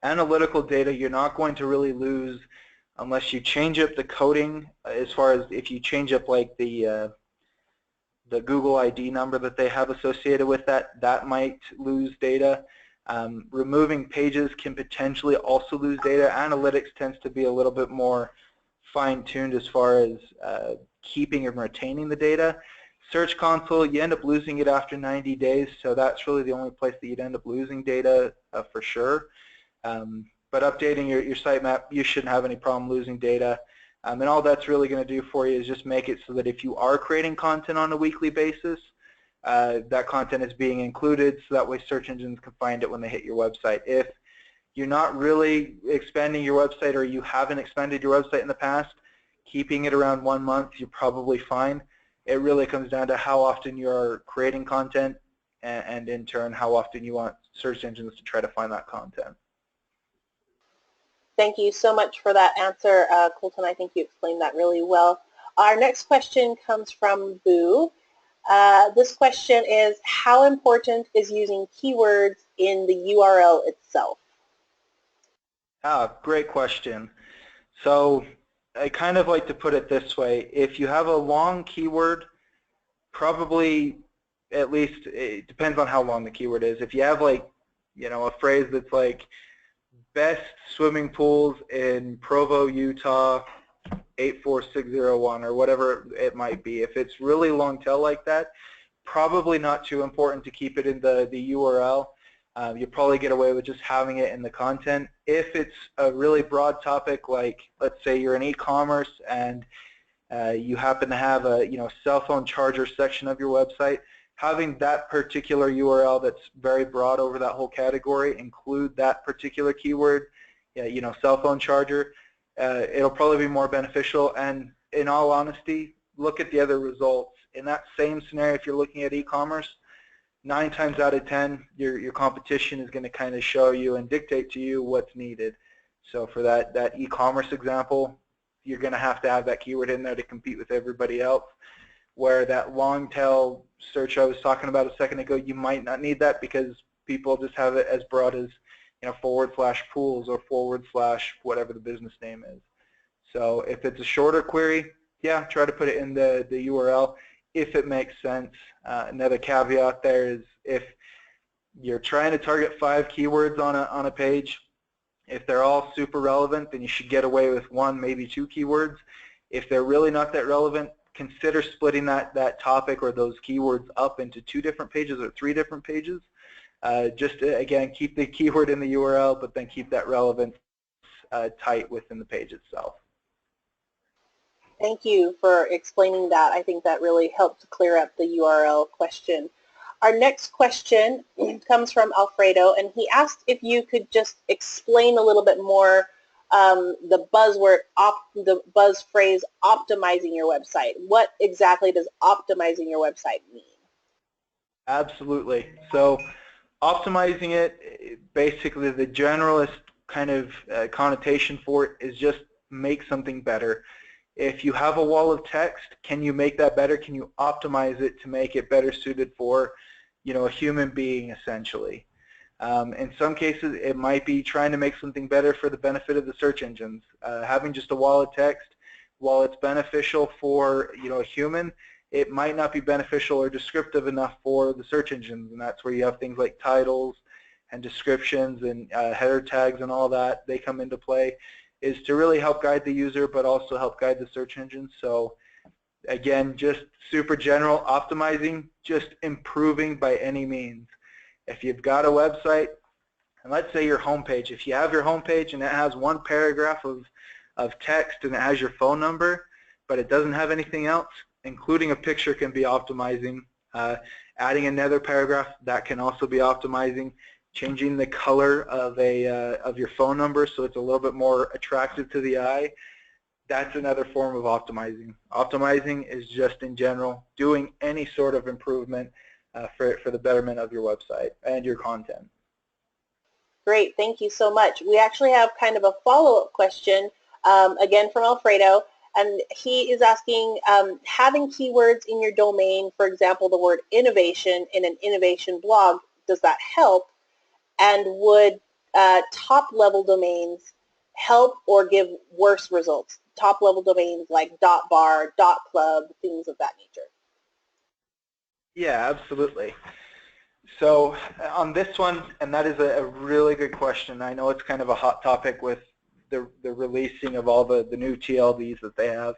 Analytical data you're not going to really lose unless you change up the coding, as far as if you change up like the Google ID number that they have associated with that, that might lose data. Removing pages can potentially also lose data. Analytics tends to be a little bit more fine-tuned as far as keeping and retaining the data. Search Console, you end up losing it after 90 days, so that's really the only place that you'd end up losing data for sure. But updating your sitemap, you shouldn't have any problem losing data. And all that's really going to do for you is just make it so that if you are creating content on a weekly basis, that content is being included so that way search engines can find it when they hit your website. If you're not really expanding your website or you haven't expanded your website in the past, keeping it around 1 month, you're probably fine. It really comes down to how often you're creating content and in turn how often you want search engines to try to find that content. Thank you so much for that answer, Colton. I think you explained that really well. Our next question comes from Boo. This question is, how important is using keywords in the URL itself? Great question. So I kind of like to put it this way. If you have a long keyword, probably at least, it depends on how long the keyword is. If you have like, you know, a phrase that's like, best swimming pools in Provo, Utah, 84601 or whatever it might be. If it's really long tail like that, probably not too important to keep it in the URL. You'll probably get away with just having it in the content. If it's a really broad topic, like let's say you're in e-commerce and you happen to have a cell phone charger section of your website, having that particular URL that's very broad over that whole category, include that particular keyword, cell phone charger, it'll probably be more beneficial. And in all honesty, look at the other results. In that same scenario, if you're looking at e-commerce, 9 times out of 10, your competition is going to kind of show you and dictate to you what's needed. So for that e-commerce example, you're going to have that keyword in there to compete with everybody else. Where that long tail search I was talking about a second ago, you might not need that because people just have it as broad as /pools or / whatever the business name is. So if it's a shorter query, yeah, try to put it in the URL if it makes sense. Another caveat there is if you're trying to target 5 keywords on a page, if they're all super relevant, then you should get away with 1, maybe 2 keywords. If they're really not that relevant, consider splitting that topic or those keywords up into 2 different pages or 3 different pages. Just to, again, keep the keyword in the URL, but then keep that relevance tight within the page itself. Thank you for explaining that. I think that really helped to clear up the URL question. Our next question comes from Alfredo, and he asked if you could just explain a little bit more the buzz phrase optimizing your website. What exactly does optimizing your website mean? Absolutely. So optimizing it, basically the generalist kind of connotation for it is just make something better. If you have a wall of text, can you make that better? Can you optimize it to make it better suited for a human being essentially? In some cases, it might be trying to make something better for the benefit of the search engines. Having just a wall of text, while it's beneficial for a human, it might not be beneficial or descriptive enough for the search engines, and that's where you have things like titles and descriptions and header tags and all that. They come into play, is to really help guide the user, but also help guide the search engine. So again, just super general, optimizing, just improving by any means. If you've got a website, and let's say your homepage, if you have your homepage and it has 1 paragraph of text and it has your phone number, but it doesn't have anything else, including a picture can be optimizing. Adding another paragraph, that can also be optimizing. Changing the color of your phone number so it's a little bit more attractive to the eye, that's another form of optimizing. Optimizing is just in general doing any sort of improvement for the betterment of your website and your content. Great, thank you so much. We actually have kind of a follow-up question, again from Alfredo, and he is asking, having keywords in your domain, for example, the word innovation in an innovation blog, does that help? And would top-level domains help or give worse results? Top-level domains like .bar, .club, things of that nature. Yeah, absolutely. So on this one, and that is a really good question. I know it's kind of a hot topic with the releasing of all the new TLDs that they have.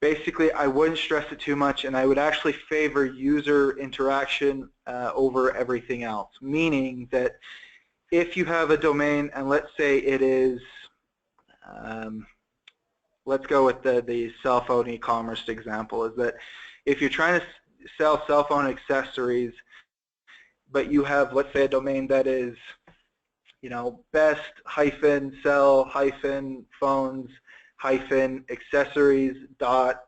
Basically, I wouldn't stress it too much, and I would actually favor user interaction over everything else, meaning that if you have a domain, and let's say it is, let's go with the cell phone e-commerce example, is that if you're trying to sell cell phone accessories, but you have, let's say, a domain that is, you know, best-phones-accessories dot,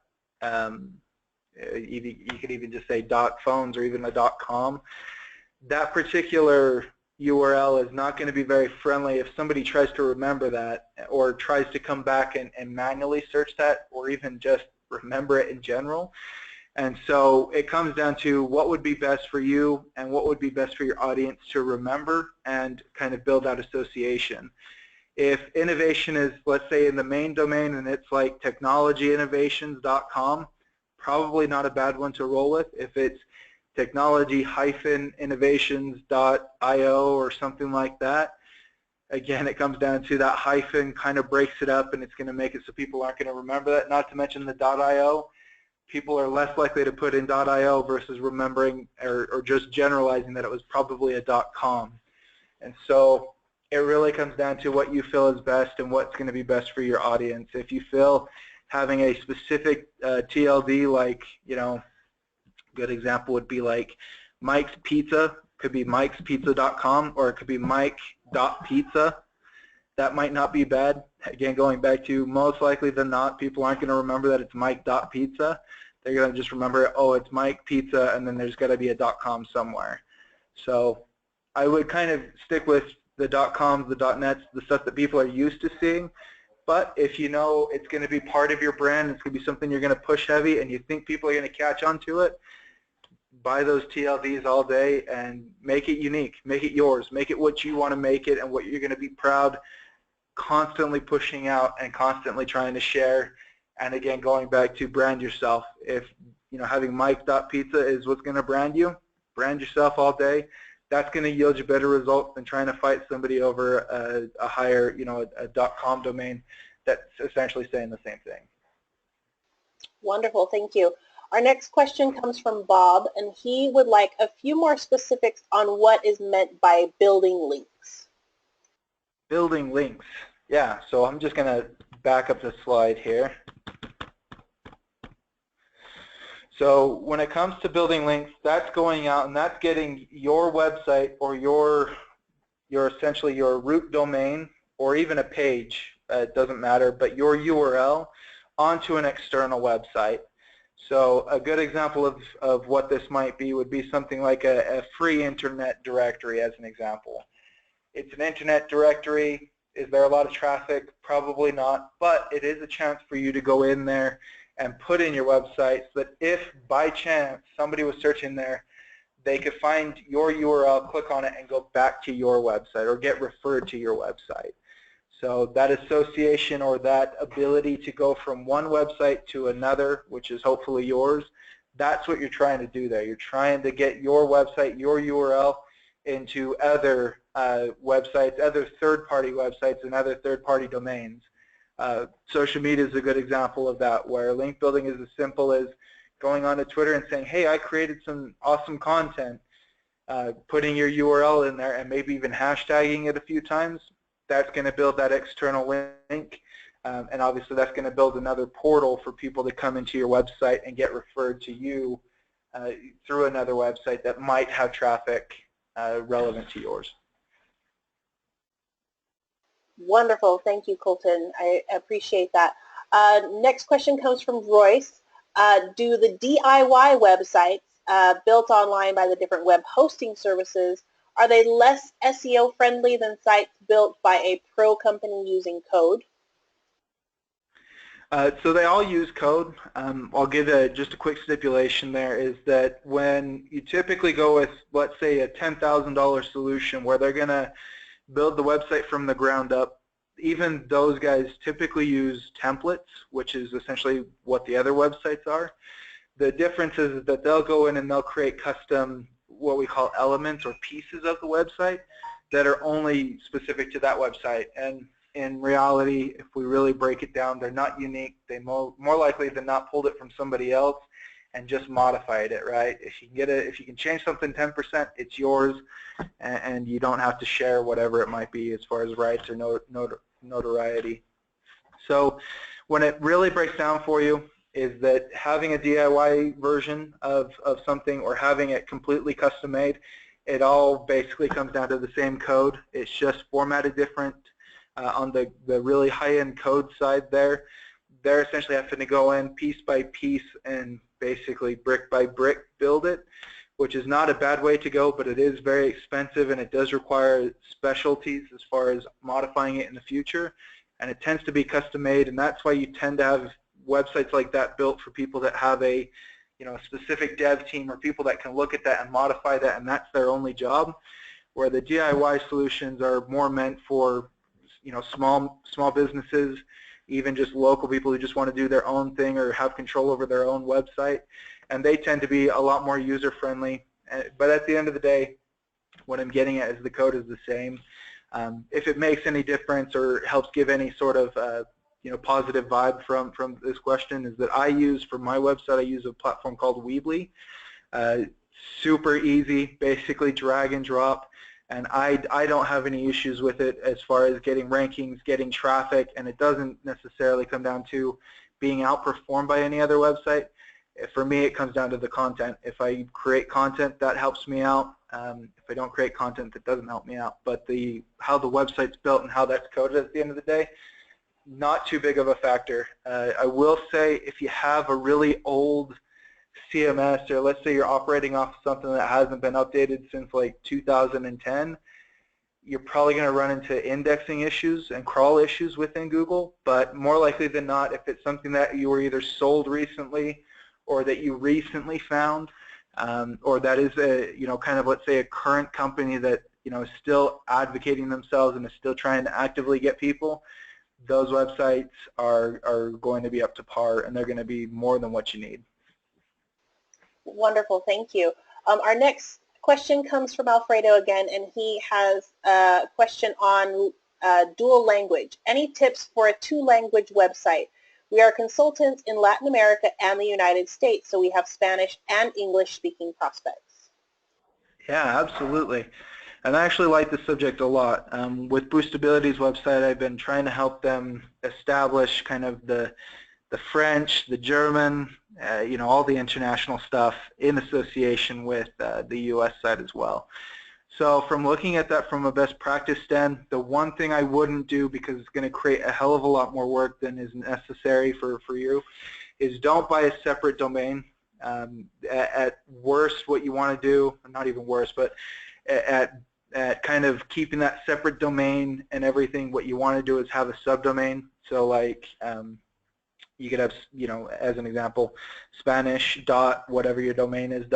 you could even just say .phones or even a .com. That particular URL is not going to be very friendly if somebody tries to remember that or tries to come back and manually search that or even just remember it in general. And so it comes down to what would be best for you and what would be best for your audience to remember and kind of build that association. If innovation is, let's say, in the main domain and it's like technologyinnovations.com, probably not a bad one to roll with. If it's technology-innovations.io or something like that, again, it comes down to that hyphen kind of breaks it up and it's going to make it so people aren't going to remember that. Not to mention the .io. People are less likely to put in .io versus remembering or just generalizing that it was probably a .com. And so it really comes down to what you feel is best and what's going to be best for your audience. If you feel having a specific TLD, like, you know, good example would be like Mike's Pizza, could be mikespizza.com, or it could be mike.pizza. That might not be bad. Again, going back to most likely than not, people aren't going to remember that it's mike.pizza. They're going to just remember, oh, it's Mike Pizza, and then there's got to be a .com somewhere. So I would kind of stick with the .coms, the .nets, the stuff that people are used to seeing. But if you know it's going to be part of your brand, it's going to be something you're going to push heavy, and you think people are going to catch on to it, buy those TLDs all day and make it unique. Make it yours. Make it what you want to make it and what you're going to be proud, constantly pushing out and constantly trying to share. And again, going back to brand yourself. If, you know, having Mike.pizza is what's going to brand you, brand yourself all day. That's going to yield you better results than trying to fight somebody over a higher, you know, a .com domain that's essentially saying the same thing. Wonderful, thank you. Our next question comes from Bob, and he would like a few more specifics on what is meant by building links. Building links. Yeah, so I'm just going to back up the slide here. So when it comes to building links, that's going out and that's getting your website or your essentially your root domain or even a page, it doesn't matter, but your URL onto an external website. So a good example of what this might be would be something like a free internet directory as an example. It's an internet directory. Is there a lot of traffic? Probably not, but it is a chance for you to go in there and put in your website so that if by chance somebody was searching there, they could find your URL, click on it, and go back to your website or get referred to your website. So that association or that ability to go from one website to another, which is hopefully yours, that's what you're trying to do there. You're trying to get your website, your URL, into other websites, other third-party websites, and other third-party domains. Social media is a good example of that, where link building is as simple as going onto Twitter and saying, hey, I created some awesome content, putting your URL in there and maybe even hashtagging it a few times. That's going to build that external link, and obviously that's going to build another portal for people to come into your website and get referred to you through another website that might have traffic relevant to yours. Wonderful. Thank you, Colton. I appreciate that. Next question comes from Royce. Do the DIY websites built online by the different web hosting services, are they less SEO friendly than sites built by a pro company using code? So they all use code. I'll give just a quick stipulation there is that when you typically go with, let's say, a $10,000 solution where they're going to build the website from the ground up, even those guys typically use templates, which is essentially what the other websites are. The difference is that they'll go in and they'll create custom what we call elements or pieces of the website that are only specific to that website. And in reality, if we really break it down, they're not unique. They more likely than not pulled it from somebody else and just modified it, right? If you can if you can change something 10%, it's yours, and you don't have to share whatever it might be as far as rights or notoriety. So when it really breaks down for you is that having a DIY version of something or having it completely custom made, it all basically comes down to the same code. It's just formatted different. On the really high-end code side there, they're essentially having to go in piece by piece and basically brick by brick build it, which is not a bad way to go, but it is very expensive and it does require specialties as far as modifying it in the future, and it tends to be custom made, and that's why you tend to have websites like that built for people that have a specific dev team or people that can look at that and modify that, and that's their only job, where the DIY solutions are more meant for small businesses, even just local people who just want to do their own thing or have control over their own website, and they tend to be a lot more user-friendly. But at the end of the day, what I'm getting at is the code is the same. If it makes any difference or helps give any sort of positive vibe from this question, is that I use for my website, I use a platform called Weebly. Super easy, basically drag and drop. And I don't have any issues with it as far as getting rankings, getting traffic, and it doesn't necessarily come down to being outperformed by any other website. For me, it comes down to the content. If I create content, that helps me out. If I don't create content, that doesn't help me out. But how the website's built and how that's coded at the end of the day, not too big of a factor. I will say if you have a really old CMS, or let's say you're operating off something that hasn't been updated since like 2010, you're probably going to run into indexing issues and crawl issues within Google. But more likely than not, if it's something that you were either sold recently or that you recently found, or that is a kind of, let's say, a current company that is still advocating themselves and is still trying to actively get people, those websites are going to be up to par, and they're going to be more than what you need. Wonderful, thank you. Our next question comes from Alfredo again, and he has a question on dual language. Any tips for a two-language website? We are consultants in Latin America and the United States, so we have Spanish and English-speaking prospects. Yeah, absolutely. And I actually like this subject a lot. With Boostability's website, I've been trying to help them establish kind of the French, the German, all the international stuff in association with the U.S. side as well. So from looking at that from a best practice stand, the one thing I wouldn't do, because it's going to create a hell of a lot more work than is necessary for you, is don't buy a separate domain. At worst, what you want to do, not even worse, but at kind of keeping that separate domain and everything, what you want to do is have a subdomain. So like you could have, as an example, Spanish dot whatever your domain is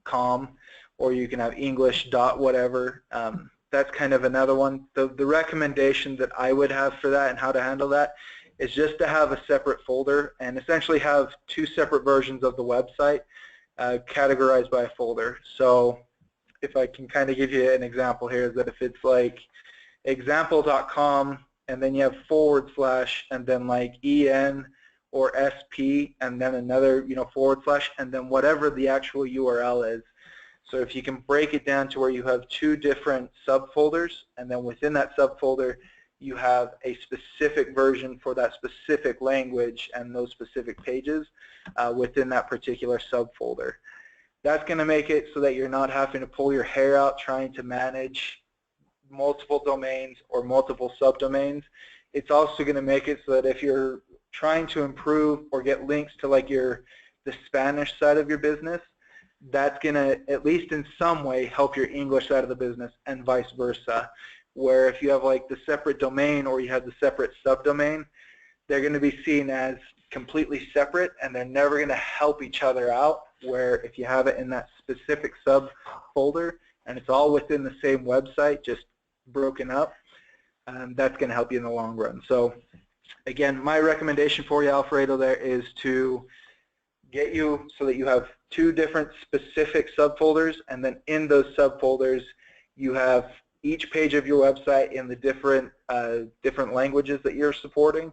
.com, or you can have English dot whatever. That's kind of another one. The recommendation that I would have for that and how to handle that is just to have a separate folder and essentially have two separate versions of the website categorized by a folder. So if I can kind of give you an example here, is that if it's like example.com and then you have / and then like en or sp and then another / and then whatever the actual URL is. So if you can break it down to where you have two different subfolders, and then within that subfolder you have a specific version for that specific language and those specific pages within that particular subfolder. That's going to make it so that you're not having to pull your hair out trying to manage multiple domains or multiple subdomains. It's also going to make it so that if you're trying to improve or get links to like the Spanish side of your business, that's going to, at least in some way, help your English side of the business, and vice versa. Where if you have like the separate domain or you have the separate subdomain, they're going to be seen as completely separate, and they're never going to help each other out. Where if you have it in that specific subfolder and it's all within the same website, just broken up, that's going to help you in the long run. So again, my recommendation for you, Alfredo, there is to get you so that you have 2 different specific subfolders, and then in those subfolders you have each page of your website in the different languages that you're supporting,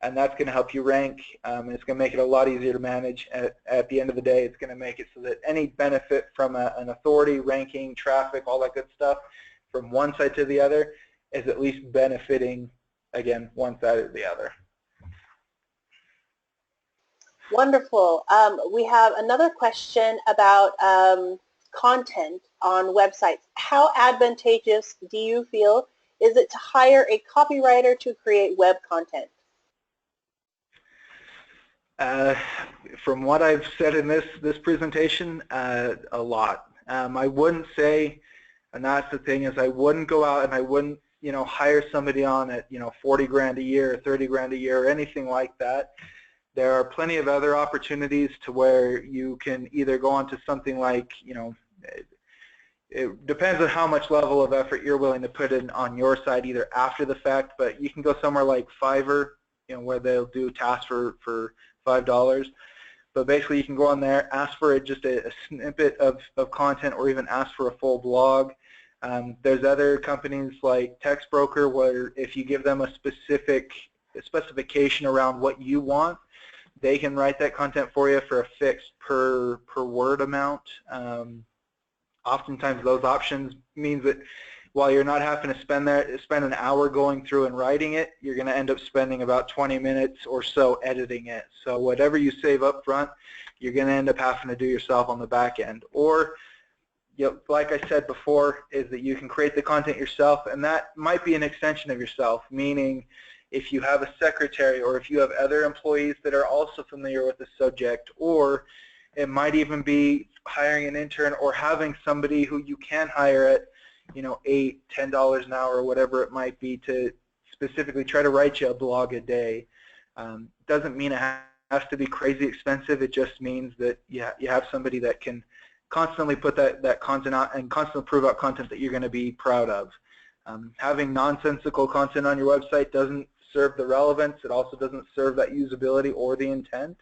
and that's going to help you rank, and it's going to make it a lot easier to manage. At the end of the day, it's going to make it so that any benefit from an authority, ranking, traffic, all that good stuff from one side to the other is at least benefiting, again, one side or the other. Wonderful. We have another question about content on websites. How advantageous do you feel is it to hire a copywriter to create web content? From what I've said in this presentation, a lot. I wouldn't say, and that's the thing, is I wouldn't go out and I wouldn't, hire somebody on at, 40 grand a year, 30 grand a year, or anything like that. There are plenty of other opportunities to where you can either go on to something like, it depends on how much level of effort you're willing to put in on your side, either after the fact, but you can go somewhere like Fiverr, where they'll do tasks for $5. But basically you can go on there, ask for just a snippet of content, or even ask for a full blog. There's other companies like TextBroker where if you give them a specification around what you want, they can write that content for you for a fixed per word amount. Oftentimes those options means that while you're not having to spend an hour going through and writing it, you're going to end up spending about 20 minutes or so editing it. So whatever you save up front, you're going to end up having to do yourself on the back end. Or, like I said before, is that you can create the content yourself, and that might be an extension of yourself, meaning if you have a secretary or if you have other employees that are also familiar with the subject, or it might even be hiring an intern or having somebody who you can hire at $8, $10 an hour or whatever it might be to specifically try to write you a blog a day. Doesn't mean it has to be crazy expensive. It just means that you have somebody that can constantly put that content out and constantly prove out content that you're going to be proud of. Having nonsensical content on your website doesn't serve the relevance. It also doesn't serve that usability or the intent.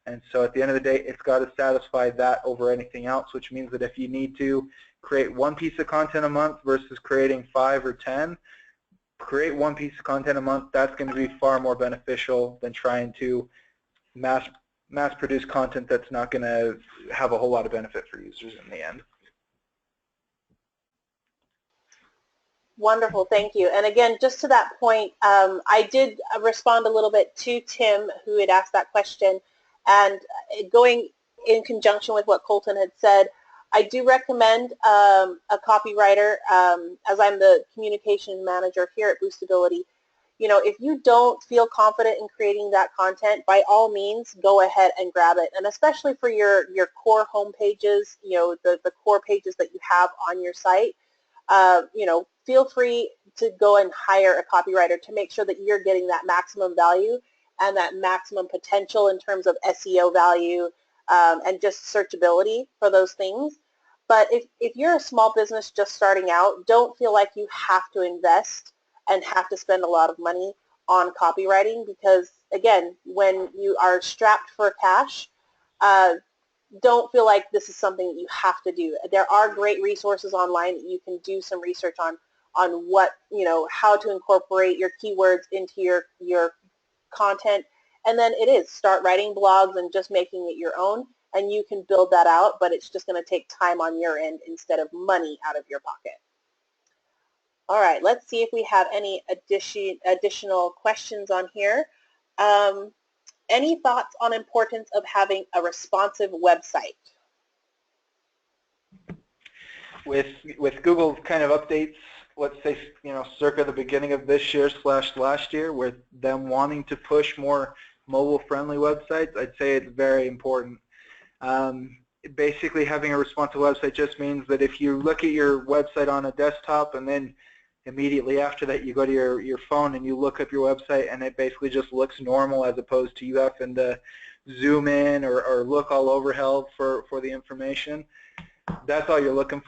And so at the end of the day, it's got to satisfy that over anything else, which means that if you need to create one piece of content a month versus creating 5 or 10, create one piece of content a month. That's going to be far more beneficial than trying to mass produce content that's not going to have a whole lot of benefit for users in the end. Wonderful, thank you. And again, just to that point, I did respond a little bit to Tim, who had asked that question, and going in conjunction with what Colton had said, I do recommend a copywriter, as I'm the communication manager here at Boostability. If you don't feel confident in creating that content, by all means, go ahead and grab it. And especially for your core home pages, the core pages that you have on your site, feel free to go and hire a copywriter to make sure that you're getting that maximum value and that maximum potential in terms of SEO value and just searchability for those things. But if you're a small business just starting out, don't feel like you have to invest and have to spend a lot of money on copywriting, because again, when you are strapped for cash, don't feel like this is something that you have to do. There are great resources online that you can do some research on what, how to incorporate your keywords into your content. And then start writing blogs and just making it your own, and you can build that out, but it's just going to take time on your end instead of money out of your pocket. All right, let's see if we have any additional questions on here. Any thoughts on importance of having a responsive website? With Google's kind of updates, let's say, circa the beginning of this year / last year, with them wanting to push more mobile-friendly websites, I'd say it's very important. Basically, having a responsive website just means that if you look at your website on a desktop and then immediately after that you go to your phone and you look up your website and it basically just looks normal, as opposed to you having to zoom in or look all over hell for the information, that's all you're looking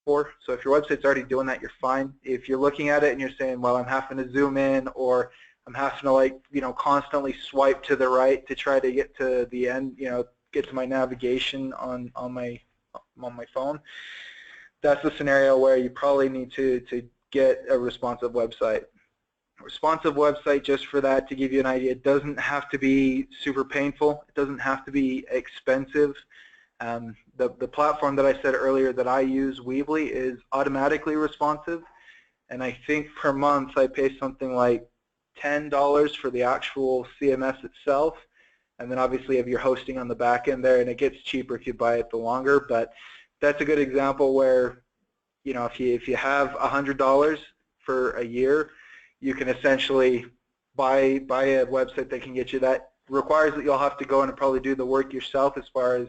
for. So if your website's already doing that, you're fine. If you're looking at it and you're saying, well, I'm having to zoom in, or I'm having to constantly swipe to the right to try to get to the end, get to my navigation on my phone, that's the scenario where you probably need to get a responsive website. A responsive website, just for that, to give you an idea, it doesn't have to be super painful. It doesn't have to be expensive. The platform that I said earlier that I use, Weebly, is automatically responsive, and I think per month I pay something like $10 for the actual CMS itself, and then obviously you have your hosting on the back end there, and it gets cheaper if you buy it the longer. But that's a good example where, you know, if you have $100 for a year, you can essentially buy a website that can get you that. Requires that you'll have to go in and probably do the work yourself as far as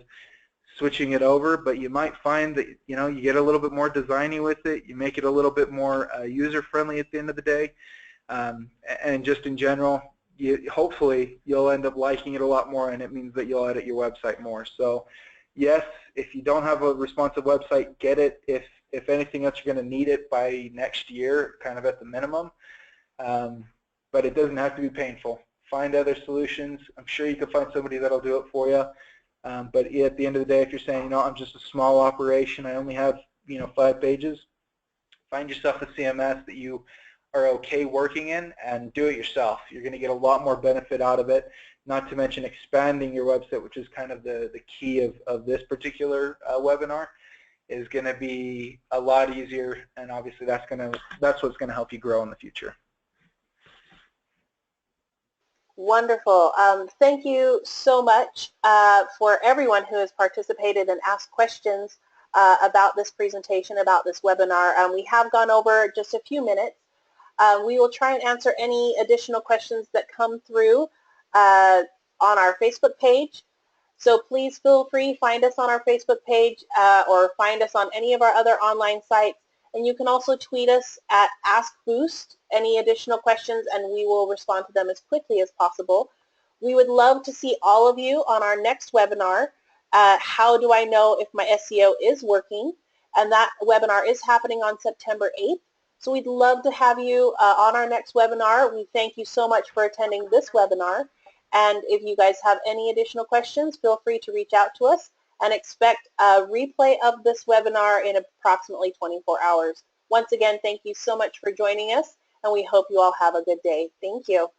switching it over, but you might find that, you know, you get a little bit more designy with it, you make it a little bit more user-friendly at the end of the day, and just in general, hopefully you'll end up liking it a lot more, and it means that you'll edit your website more. So yes, if you don't have a responsive website, get it. If anything else, you're going to need it by next year, kind of at the minimum, but it doesn't have to be painful. Find other solutions. I'm sure you can find somebody that'll do it for you. But at the end of the day, if you're saying, you know, I'm just a small operation, I only have, you know, 5 pages, find yourself a CMS that you are okay working in and do it yourself. You're going to get a lot more benefit out of it, not to mention expanding your website, which is kind of the key of this particular webinar, is going to be a lot easier, and obviously that's what's going to help you grow in the future. Wonderful. Thank you so much for everyone who has participated and asked questions about this presentation, about this webinar. We have gone over just a few minutes. We will try and answer any additional questions that come through on our Facebook page. So please feel free, find us on our Facebook page or find us on any of our other online sites. And you can also tweet us at AskBoost, any additional questions, and we will respond to them as quickly as possible. We would love to see all of you on our next webinar, How Do I Know If My SEO Is Working? And that webinar is happening on September 8th. So we'd love to have you on our next webinar. We thank you so much for attending this webinar. And if you guys have any additional questions, feel free to reach out to us, and expect a replay of this webinar in approximately 24 hours. Once again, thank you so much for joining us, and we hope you all have a good day. Thank you.